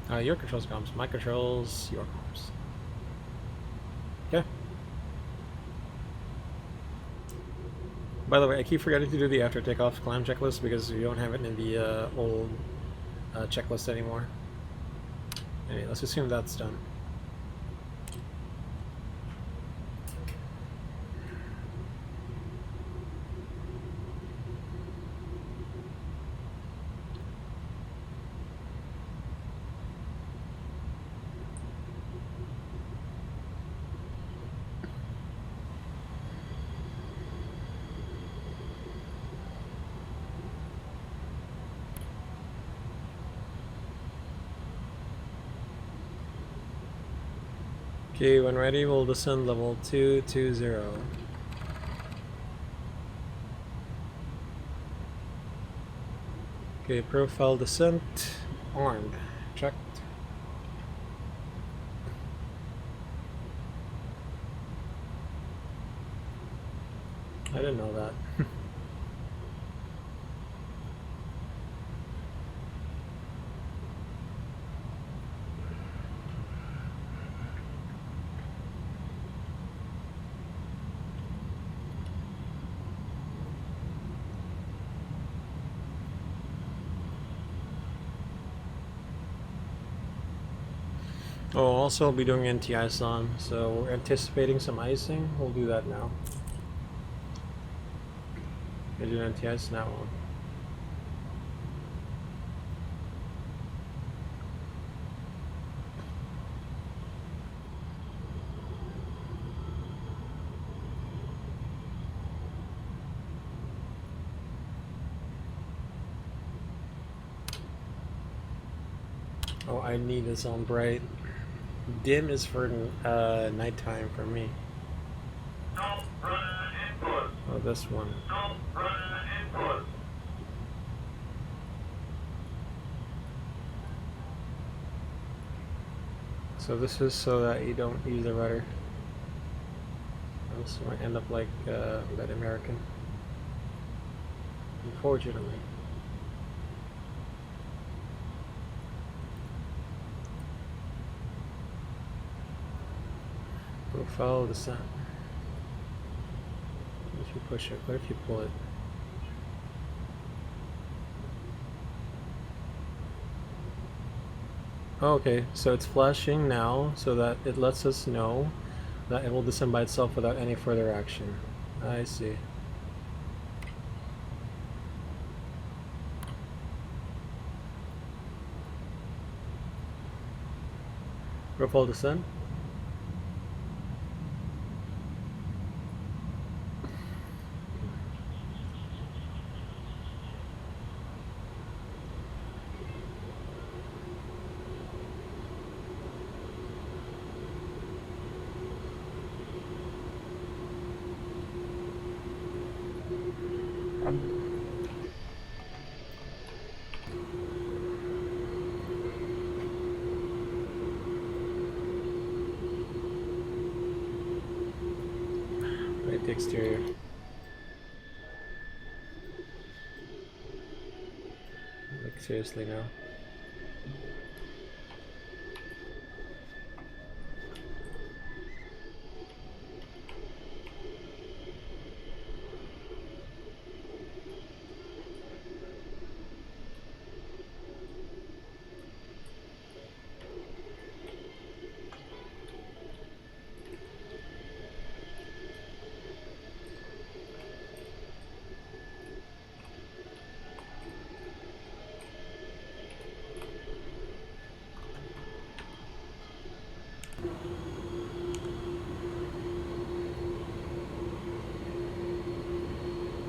Speaker 1: Your controls, comms. My controls, your comms. Okay. By the way, I keep forgetting to do the after takeoff climb checklist because we don't have it in the old checklist anymore. Anyway, let's assume that's done. Okay, when ready, we'll descend level 220. Okay, profile descent armed. Checked. I didn't know that. Oh, also I'll be doing anti-ice on, so we're anticipating some icing. We'll do that now. I do anti-ice now. Oh, I need this on bright. Dim is for nighttime for me. Oh, this one. So this is so that you don't use the rudder. Else you might end up like that American. Unfortunately. Profile descent. What if you push it? What if you pull it? Oh, okay, so it's flashing now so that it lets us know that it will descend by itself without any further action. I see. Profile descent. Right, the exterior. Like seriously now.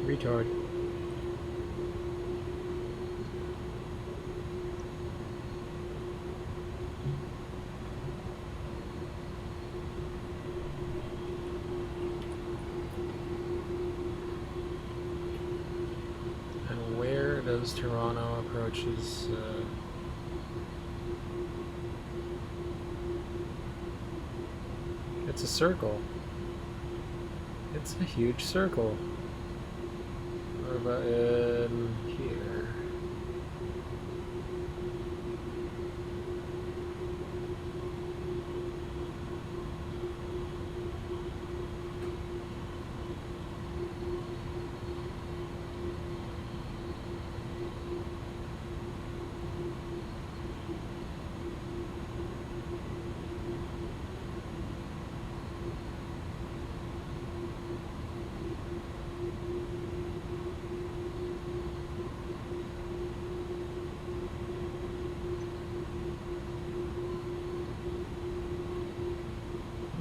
Speaker 1: Retard. And where does Toronto approaches? It's a circle. It's a huge circle. What about in here?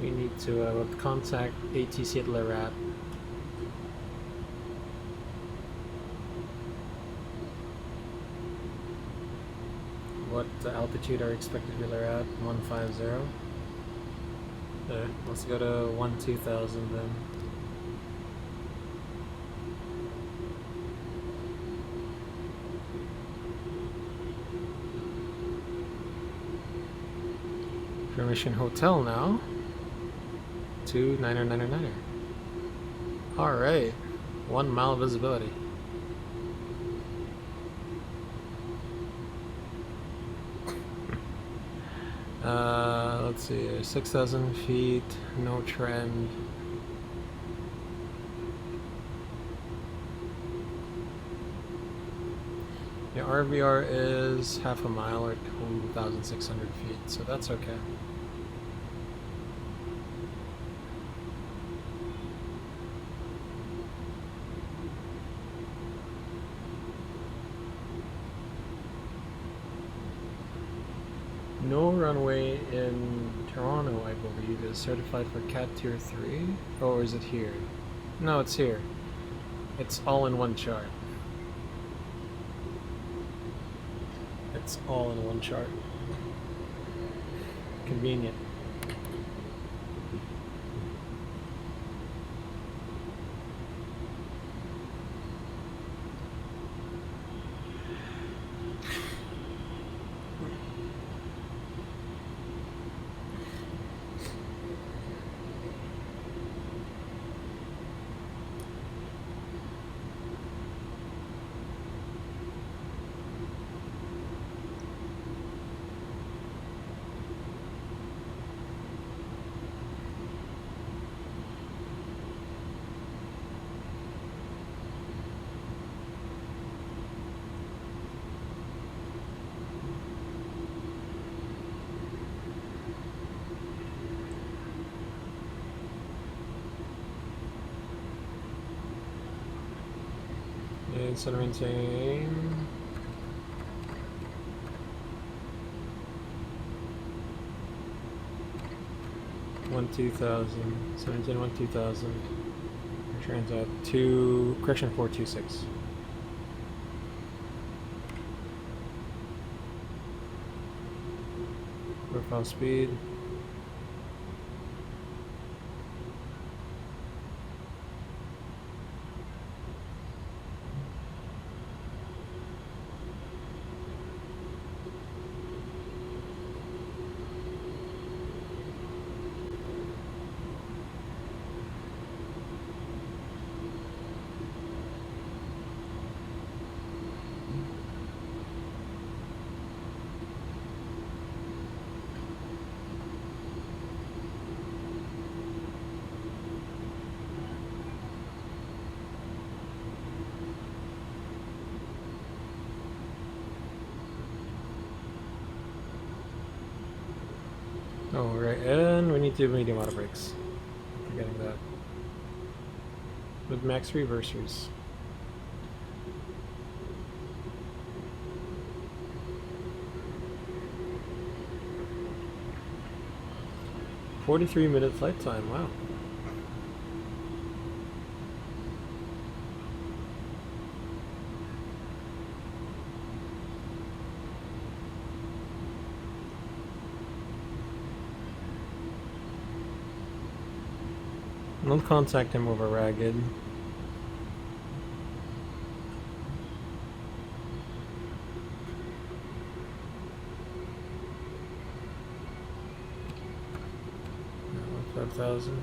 Speaker 1: We need to contact ATC at Larat. What altitude are expected to be Larat? 150. Okay, let's go to 12,000 then. Permission Hotel now. To 9er. Alright. 1 mile visibility. Let's see, 6,000 feet, no trend. Yeah, RVR is half a mile or 2,600 feet, so that's okay. No runway in Toronto, I believe, is certified for Cat Tier 3. Or is it here? No, it's here. It's all in one chart. It's all in one chart. Convenient. Instead of maintaining 1,2000, 17,000, turns out 426. Profile speed. Oh, right, and we need to medium auto brakes. Forgetting that. With max reversers. "43-minute flight time, wow. I'll contact him over Ragged. No, 5,000.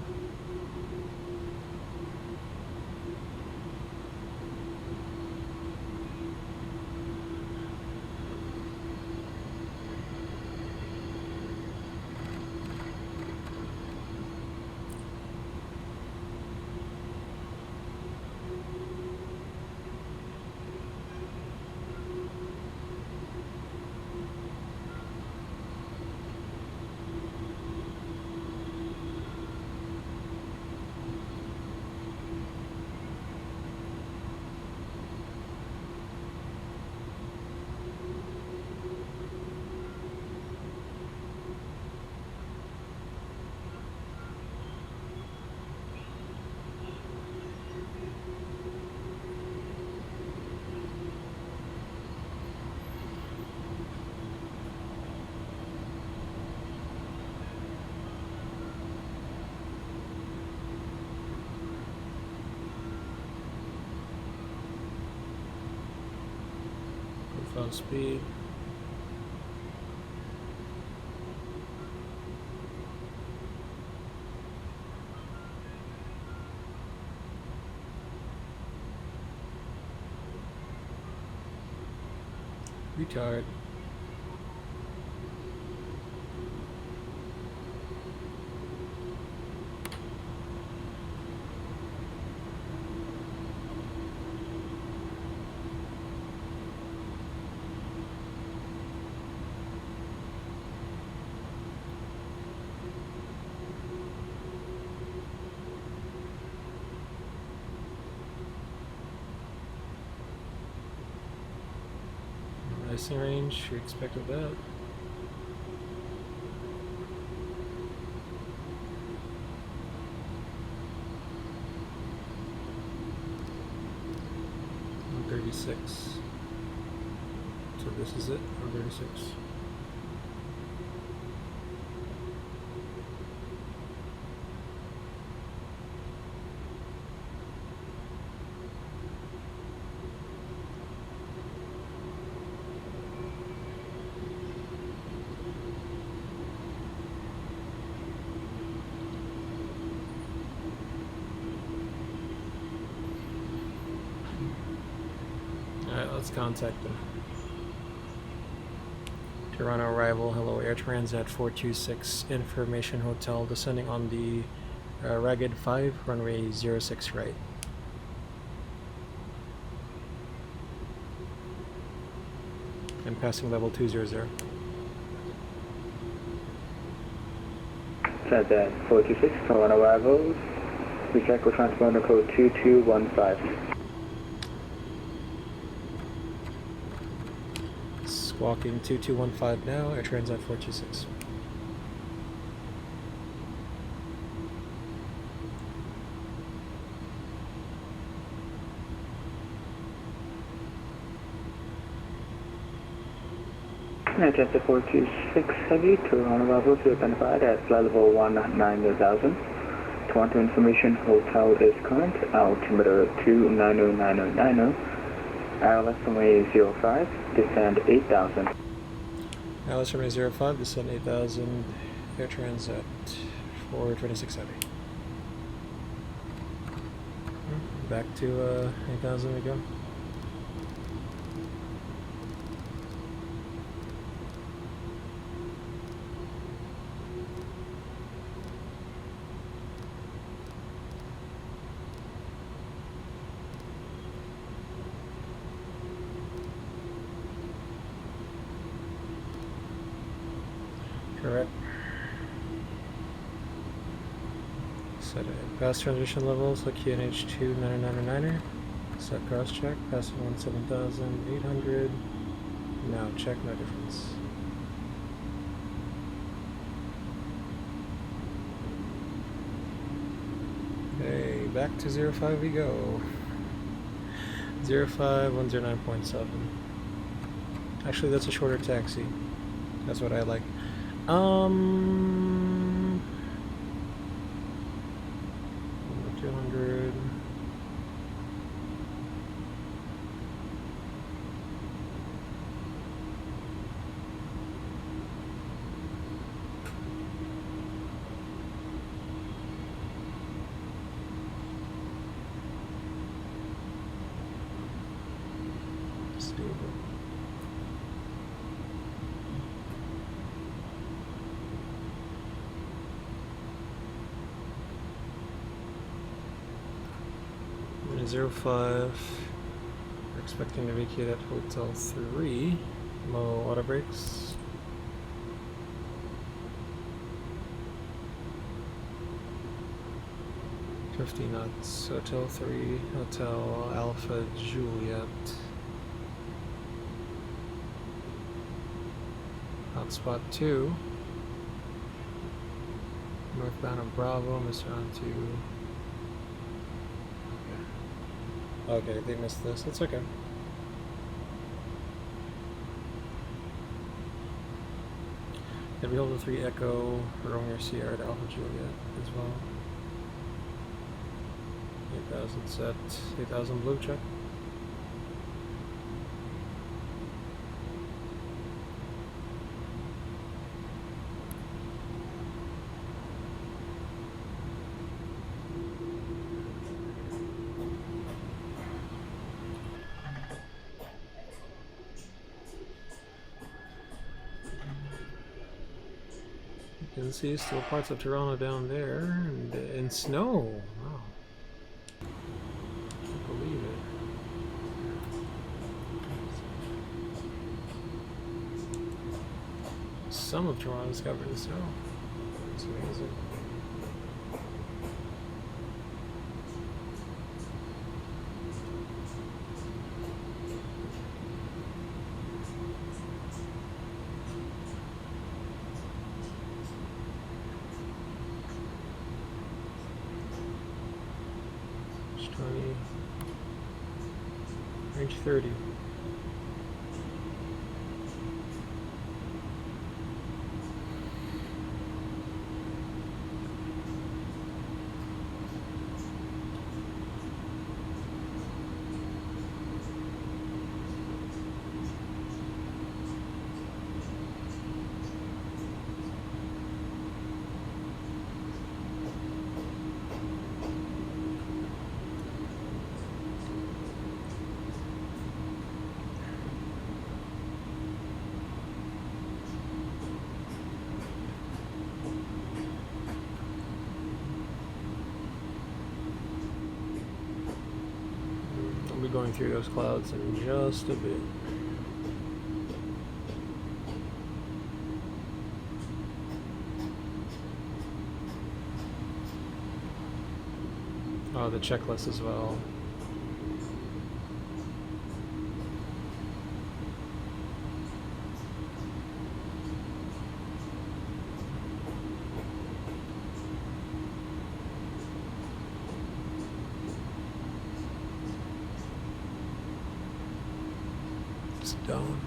Speaker 1: Profile speed. Retard. Icing range, you expected that. I'm 36. So this is it. I'm 36. Alright, let's contact them. Toronto arrival, hello, Air Transat 426, information hotel, descending on the Ragged 5, runway 06 right. And passing level 200.
Speaker 2: Transat 426, Toronto arrival, recheck with transponder code 2215.
Speaker 1: Walking 2215 now, Air Transat 426.
Speaker 2: Air Transat 426 Heavy, Toronto arrival to identified at flight level 190,000. Toronto information hotel is current, altimeter 2909090. ILS runway 05, descend 8,000.
Speaker 1: ILS runway 05, descend 8,000, Air Transat 426 Heavy. Back to 8,000 we go. Correct. Set it. Pass transition levels, look QNH 29999er. Set cross check, passing 17,800. Now check, no difference. Okay, back to 05 we go. 05109.7. Actually, that's a shorter taxi. That's what I like. 200. Stable. And 05. We're expecting to vacate at Hotel 3. Low auto brakes. $50 knots. Hotel 3, Hotel Alpha Juliet. Hotspot 2. Northbound of Bravo, Mr. On2. Okay, they missed this. It's okay. Yeah, we hold the 3 Echo, Romeo Sierra at Alpha Juliet as well. 8,000 set, 8,000 blue check. You can see still parts of Toronto down there, and in snow. Wow. Can't believe it. Some of Toronto is covered in snow. It's amazing. Range 30. I'll be going through those clouds in just a bit. Oh, the checklist as well. Down.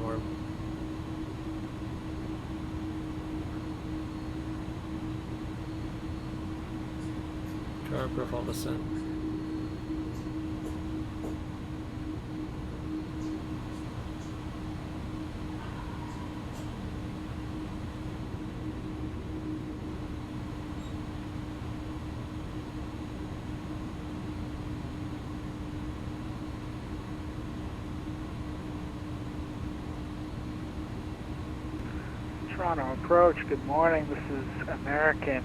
Speaker 1: Norm. Car profile descent.
Speaker 3: Toronto Approach, good morning. This is American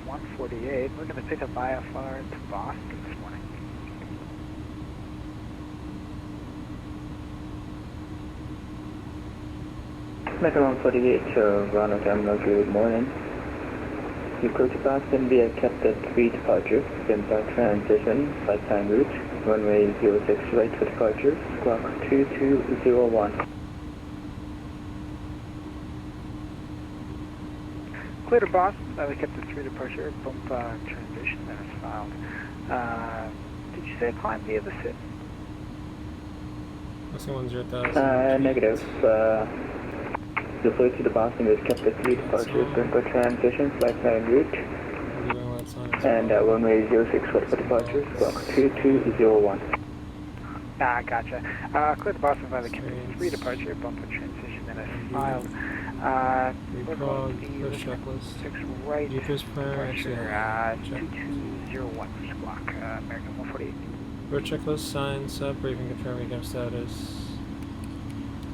Speaker 3: 148. We're going to pick up IFR to Boston this morning.
Speaker 2: American 148, Toronto Terminal, good morning. You go to Boston via Captain 3 departure, then by transition, flight time route, runway 06 right for departure, squawk 2201.
Speaker 3: Clear to Boston, we kept the 3 departure, bump transition, then it's filed. Did you say climb via the SIM?
Speaker 1: That's the 10,000.
Speaker 2: Negative. The flight to the Boston is kept at 3 departure, then by transition, flight time route, and runway 06 right for departure, squawk 2201.
Speaker 3: Gotcha. Clear to Boston by the Captain 3 departure, bump transition, then it's filed. We're going to be looking at 6 right departure, 2201 for squawk, American 148.
Speaker 1: Road checklist, signs up, briefing confirming recap status.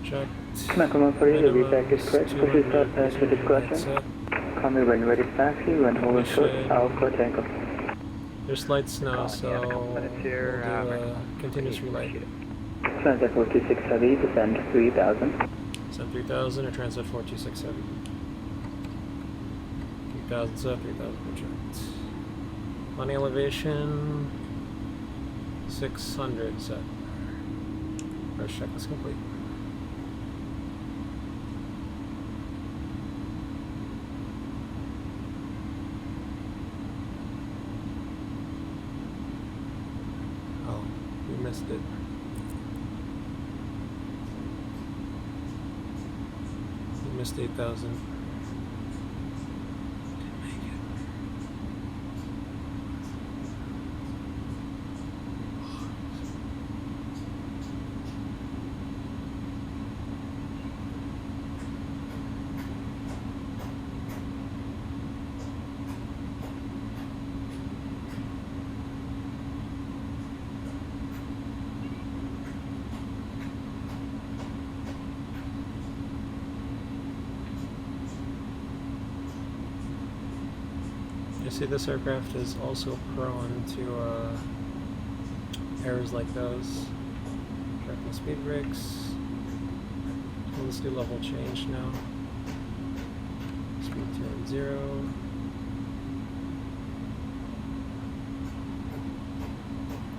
Speaker 1: Checked.
Speaker 2: American 148, the repack is correct. Push start as per discretion. Call me when ready to taxi, when over short, Alpha Tango.
Speaker 1: There's light snow, so we'll do continuous relay.
Speaker 2: Transit 426 heavy, descend 3000.
Speaker 1: Descend 3000 or transit 426 heavy. 3000 set, 3000 project. Landing elevation 600 set. First checklist complete. Oh, we missed it. We missed 8,000. see this aircraft is also prone to errors like those. Check the speed brakes. So let's do level change now. Speed to 0.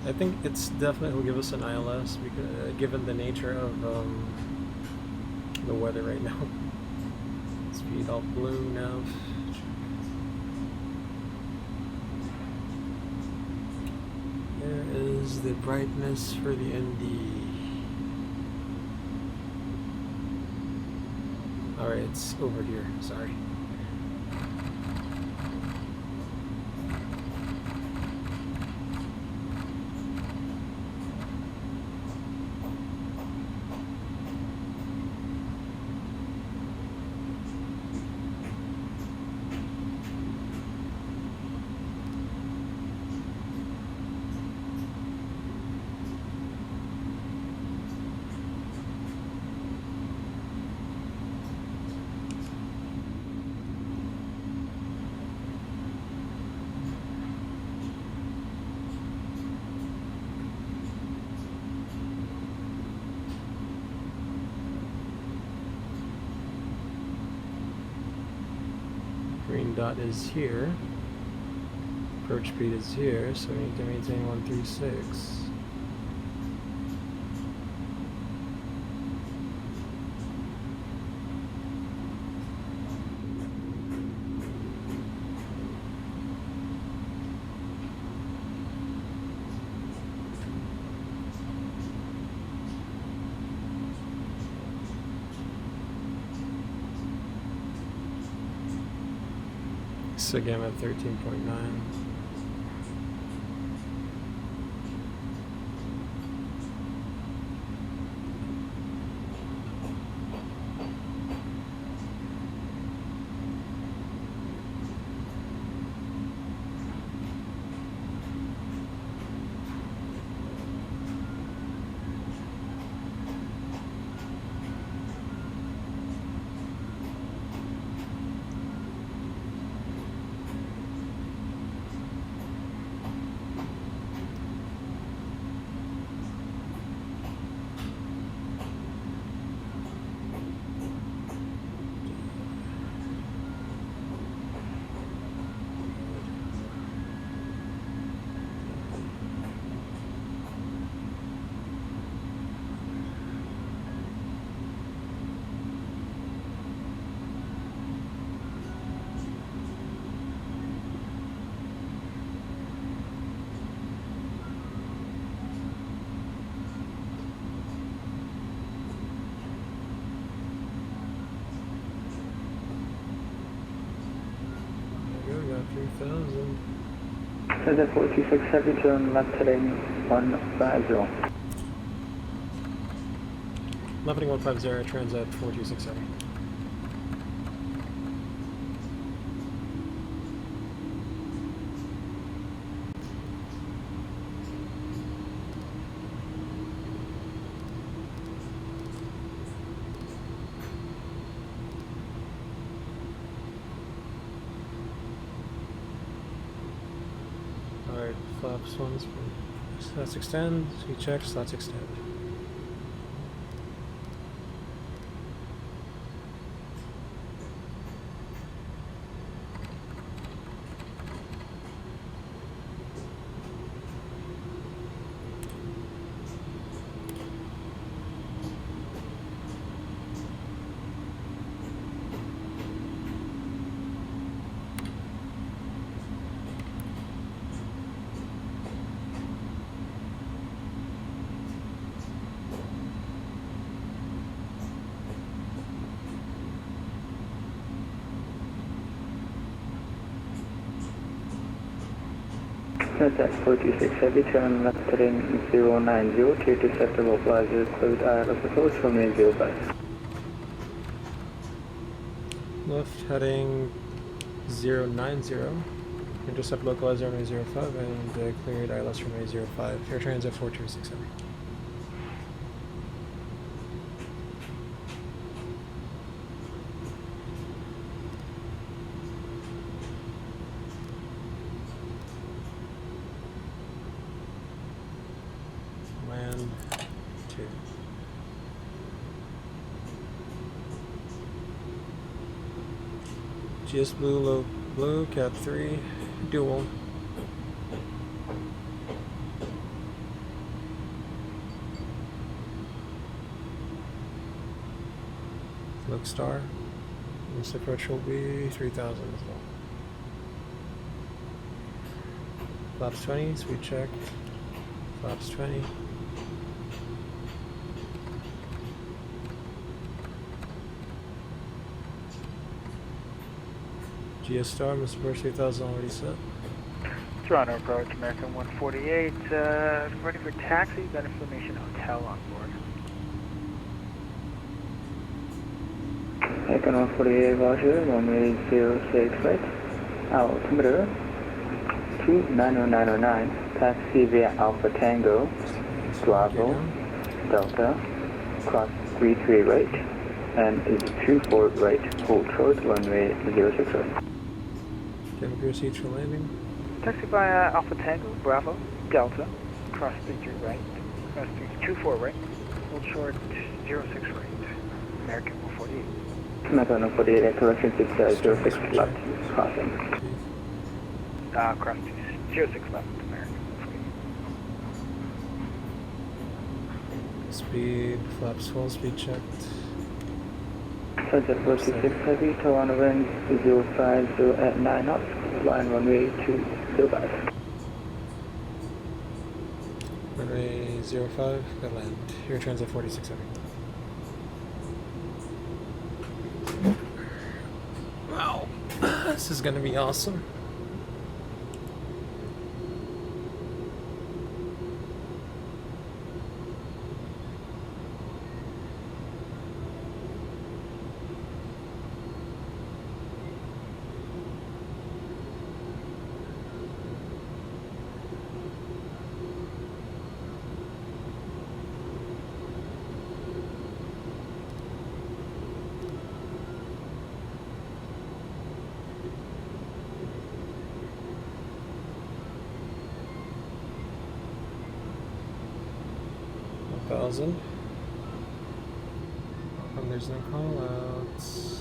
Speaker 1: I think it's definitely will give us an ILS because given the nature of the weather right now. Speed all blue now. There is the brightness for the ND. Alright, it's over here, sorry. Green dot is here. Approach speed is here, so we need to maintain 136. So again at 13.9.
Speaker 2: Center 426 heavy turn left heading 150.
Speaker 1: Left heading 150, transat 426 heavy. Alright, flaps ones. Let's extend. He checks, let's extend.
Speaker 2: Sunset 426 heavy turn left heading 090, tier 2 sector localizer, closed ILS approach from 05.
Speaker 1: Left heading 090, intercept localizer on A05 and cleared ILS from A05. Air transit 426 heavy. 2. GS blue, low blue, cap 3, dual. Look star. This approach will be 3000 as well. Flaps 20, speed check. Flaps 20. GS star, Mr. Approach 3000 already set.
Speaker 3: Toronto Approach, American 148, ready for taxi, got information hotel on board.
Speaker 2: American 148, Roger, runway 06 right, altimeter 29009, taxi via Alpha Tango, Bravo, Delta, cross 33 right, and is 24 right, hold short, runway 06 right.
Speaker 1: Can we proceed for landing?
Speaker 3: Taxi via Alpha Tango, Bravo, Delta, cross 33 right, cross 24 right, hold short 06 right, American 148.
Speaker 2: American 148, correction 06 left, crossing.
Speaker 3: Cross 06 left, American 148.
Speaker 1: Speed, flaps full, speed checked.
Speaker 2: Sunset 426 heavy, Toronto wind 050 at 9 knots, line runway 205.
Speaker 1: Runway 05, good land. Here transit 46 heavy. Wow, this is gonna be awesome. And there's no call outs.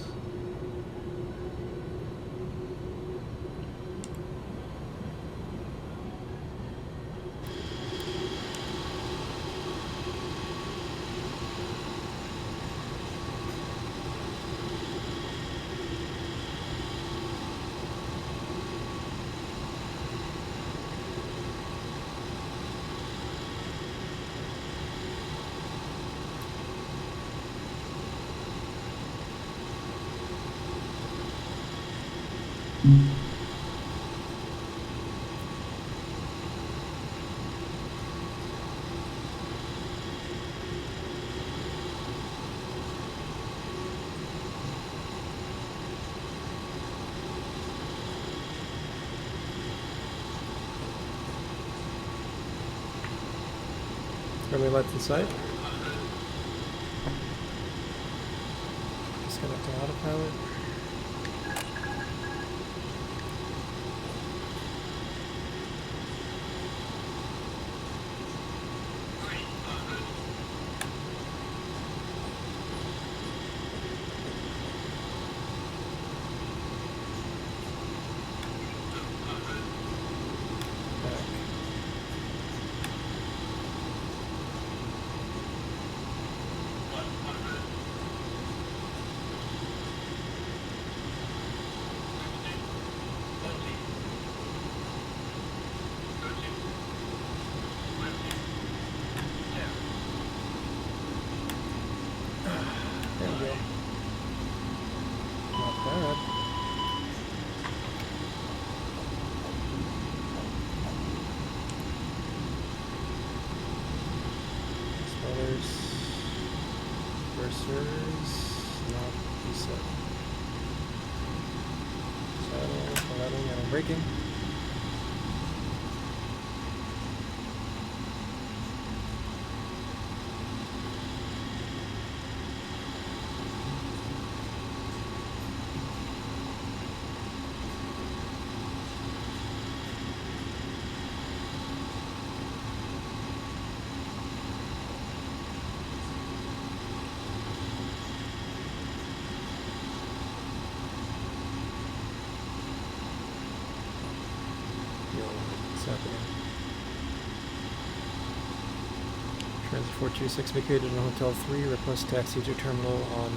Speaker 1: Early lights inside. Disconnect to autopilot. Not reset. Saddle, and braking. Transit 426 vacated in Hotel 3, request taxi to terminal on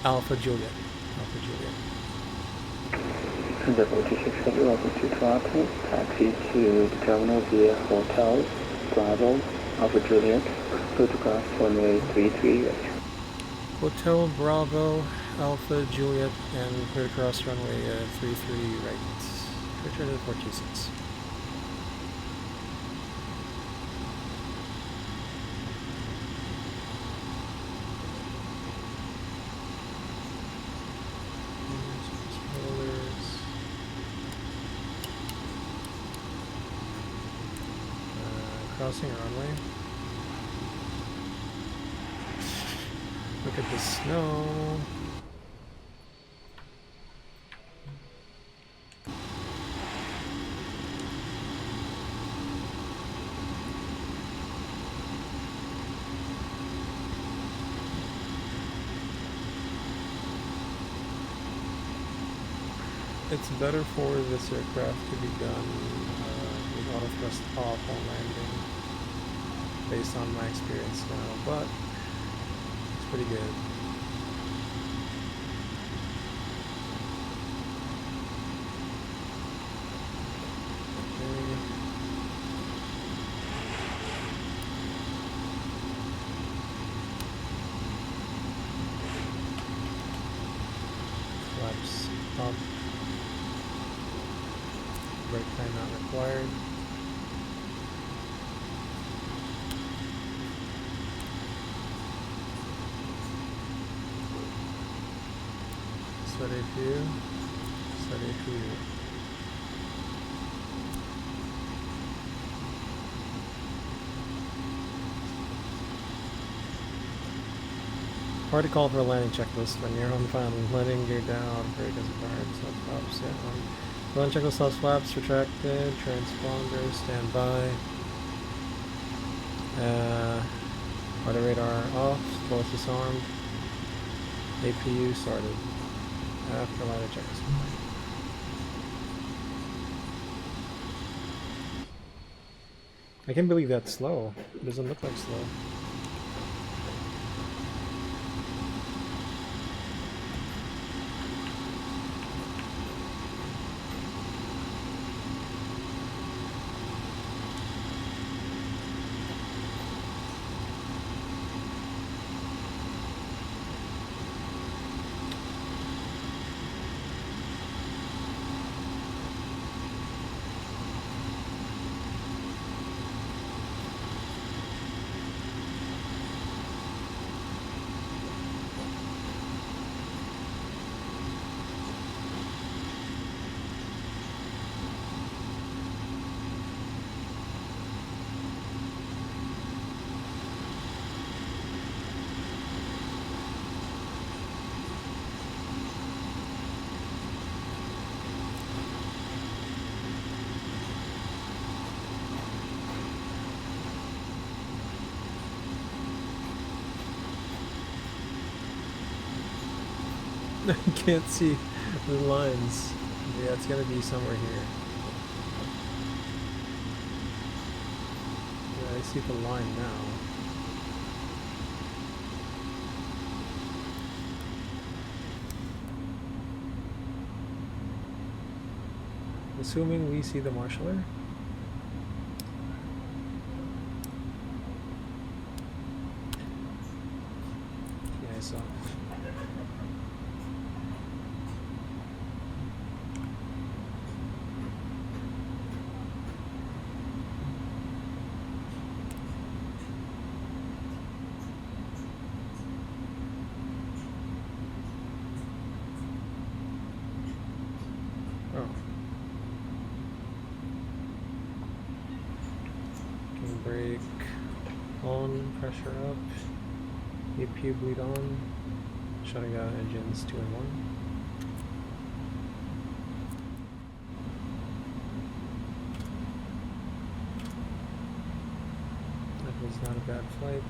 Speaker 1: Alpha Juliet. Alpha Juliet.
Speaker 2: Transit 426 Heavy, welcome to Toronto. Taxi to the terminal via Hotel Bravo, Alpha Juliet. Photograph runway 33 right.
Speaker 1: Hotel Bravo, Alpha Juliet, and clear across runway 33 right. Return to 426. Crossing runway. Look at the snow. It's better for this aircraft to be done with auto thrust off on landing, based on my experience now, but it's pretty good. Okay. Flaps up. Brake time not required. Study view. Study view. Hard to call for a landing checklist when you're on final landing, gear down, brake is required, so flaps, yeah. Landing checklist has flaps retracted, transponder, standby. Auto radar off, close disarmed. APU started. After landing checklist. I can't believe that's slow. It doesn't look like slow. I can't see the lines. Yeah, it's gonna be somewhere here. Yeah, I see the line now. Assuming we see the marshaller. Yeah, I saw. Brake on, pressure up, APU bleed on, shutting down engines 2 and 1. That was not a bad flight.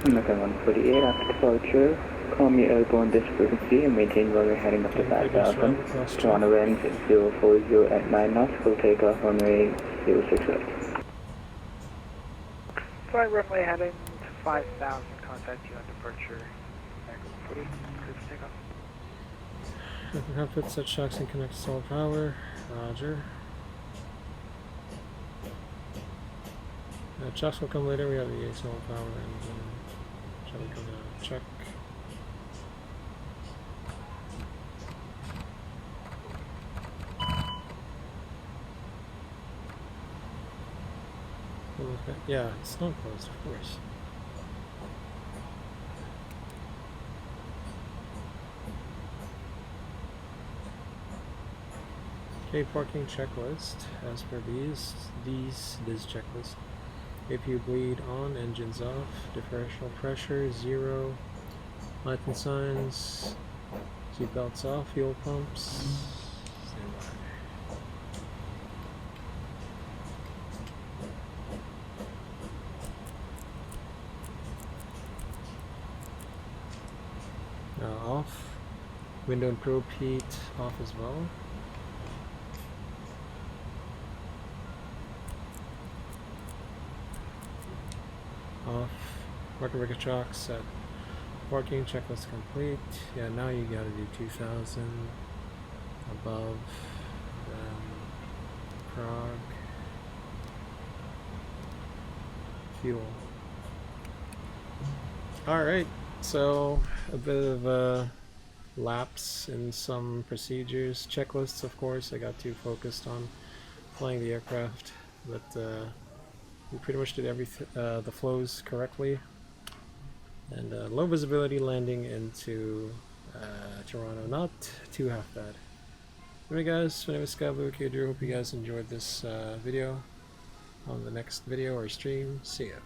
Speaker 2: American 148 after departure. Call me airborne disk frequency and maintain while you're heading up to 5,000. Toronto winds 040 at 9 knots. We'll take off runway 06 right.
Speaker 3: Flight roughly heading to 5,000, contact you on departure. 40, clear for takeoff.
Speaker 1: Cockpit set shocks and connect to solid power. Roger. Shocks will come later. We have the solid power engine. Shall we go to check? Yeah, it's not closed, of course. Okay, parking checklist. As per this checklist. If you bleed on, engines off, differential pressure 0, light and signs, seat belts off, fuel pumps, stand by. Off, window and probe heat off as well. Off, marker breaker shock set, parking checklist complete. Yeah, now you gotta do 2000 above, then prog, fuel. Alright, so a bit of a lapse in some procedures. Checklists, of course, I got too focused on flying the aircraft, but we pretty much did the flows correctly. And low visibility landing into Toronto, not too half bad. Anyway guys, my name is CYUL-CYYZ. Hope you guys enjoyed this video. On the next video or stream, see ya.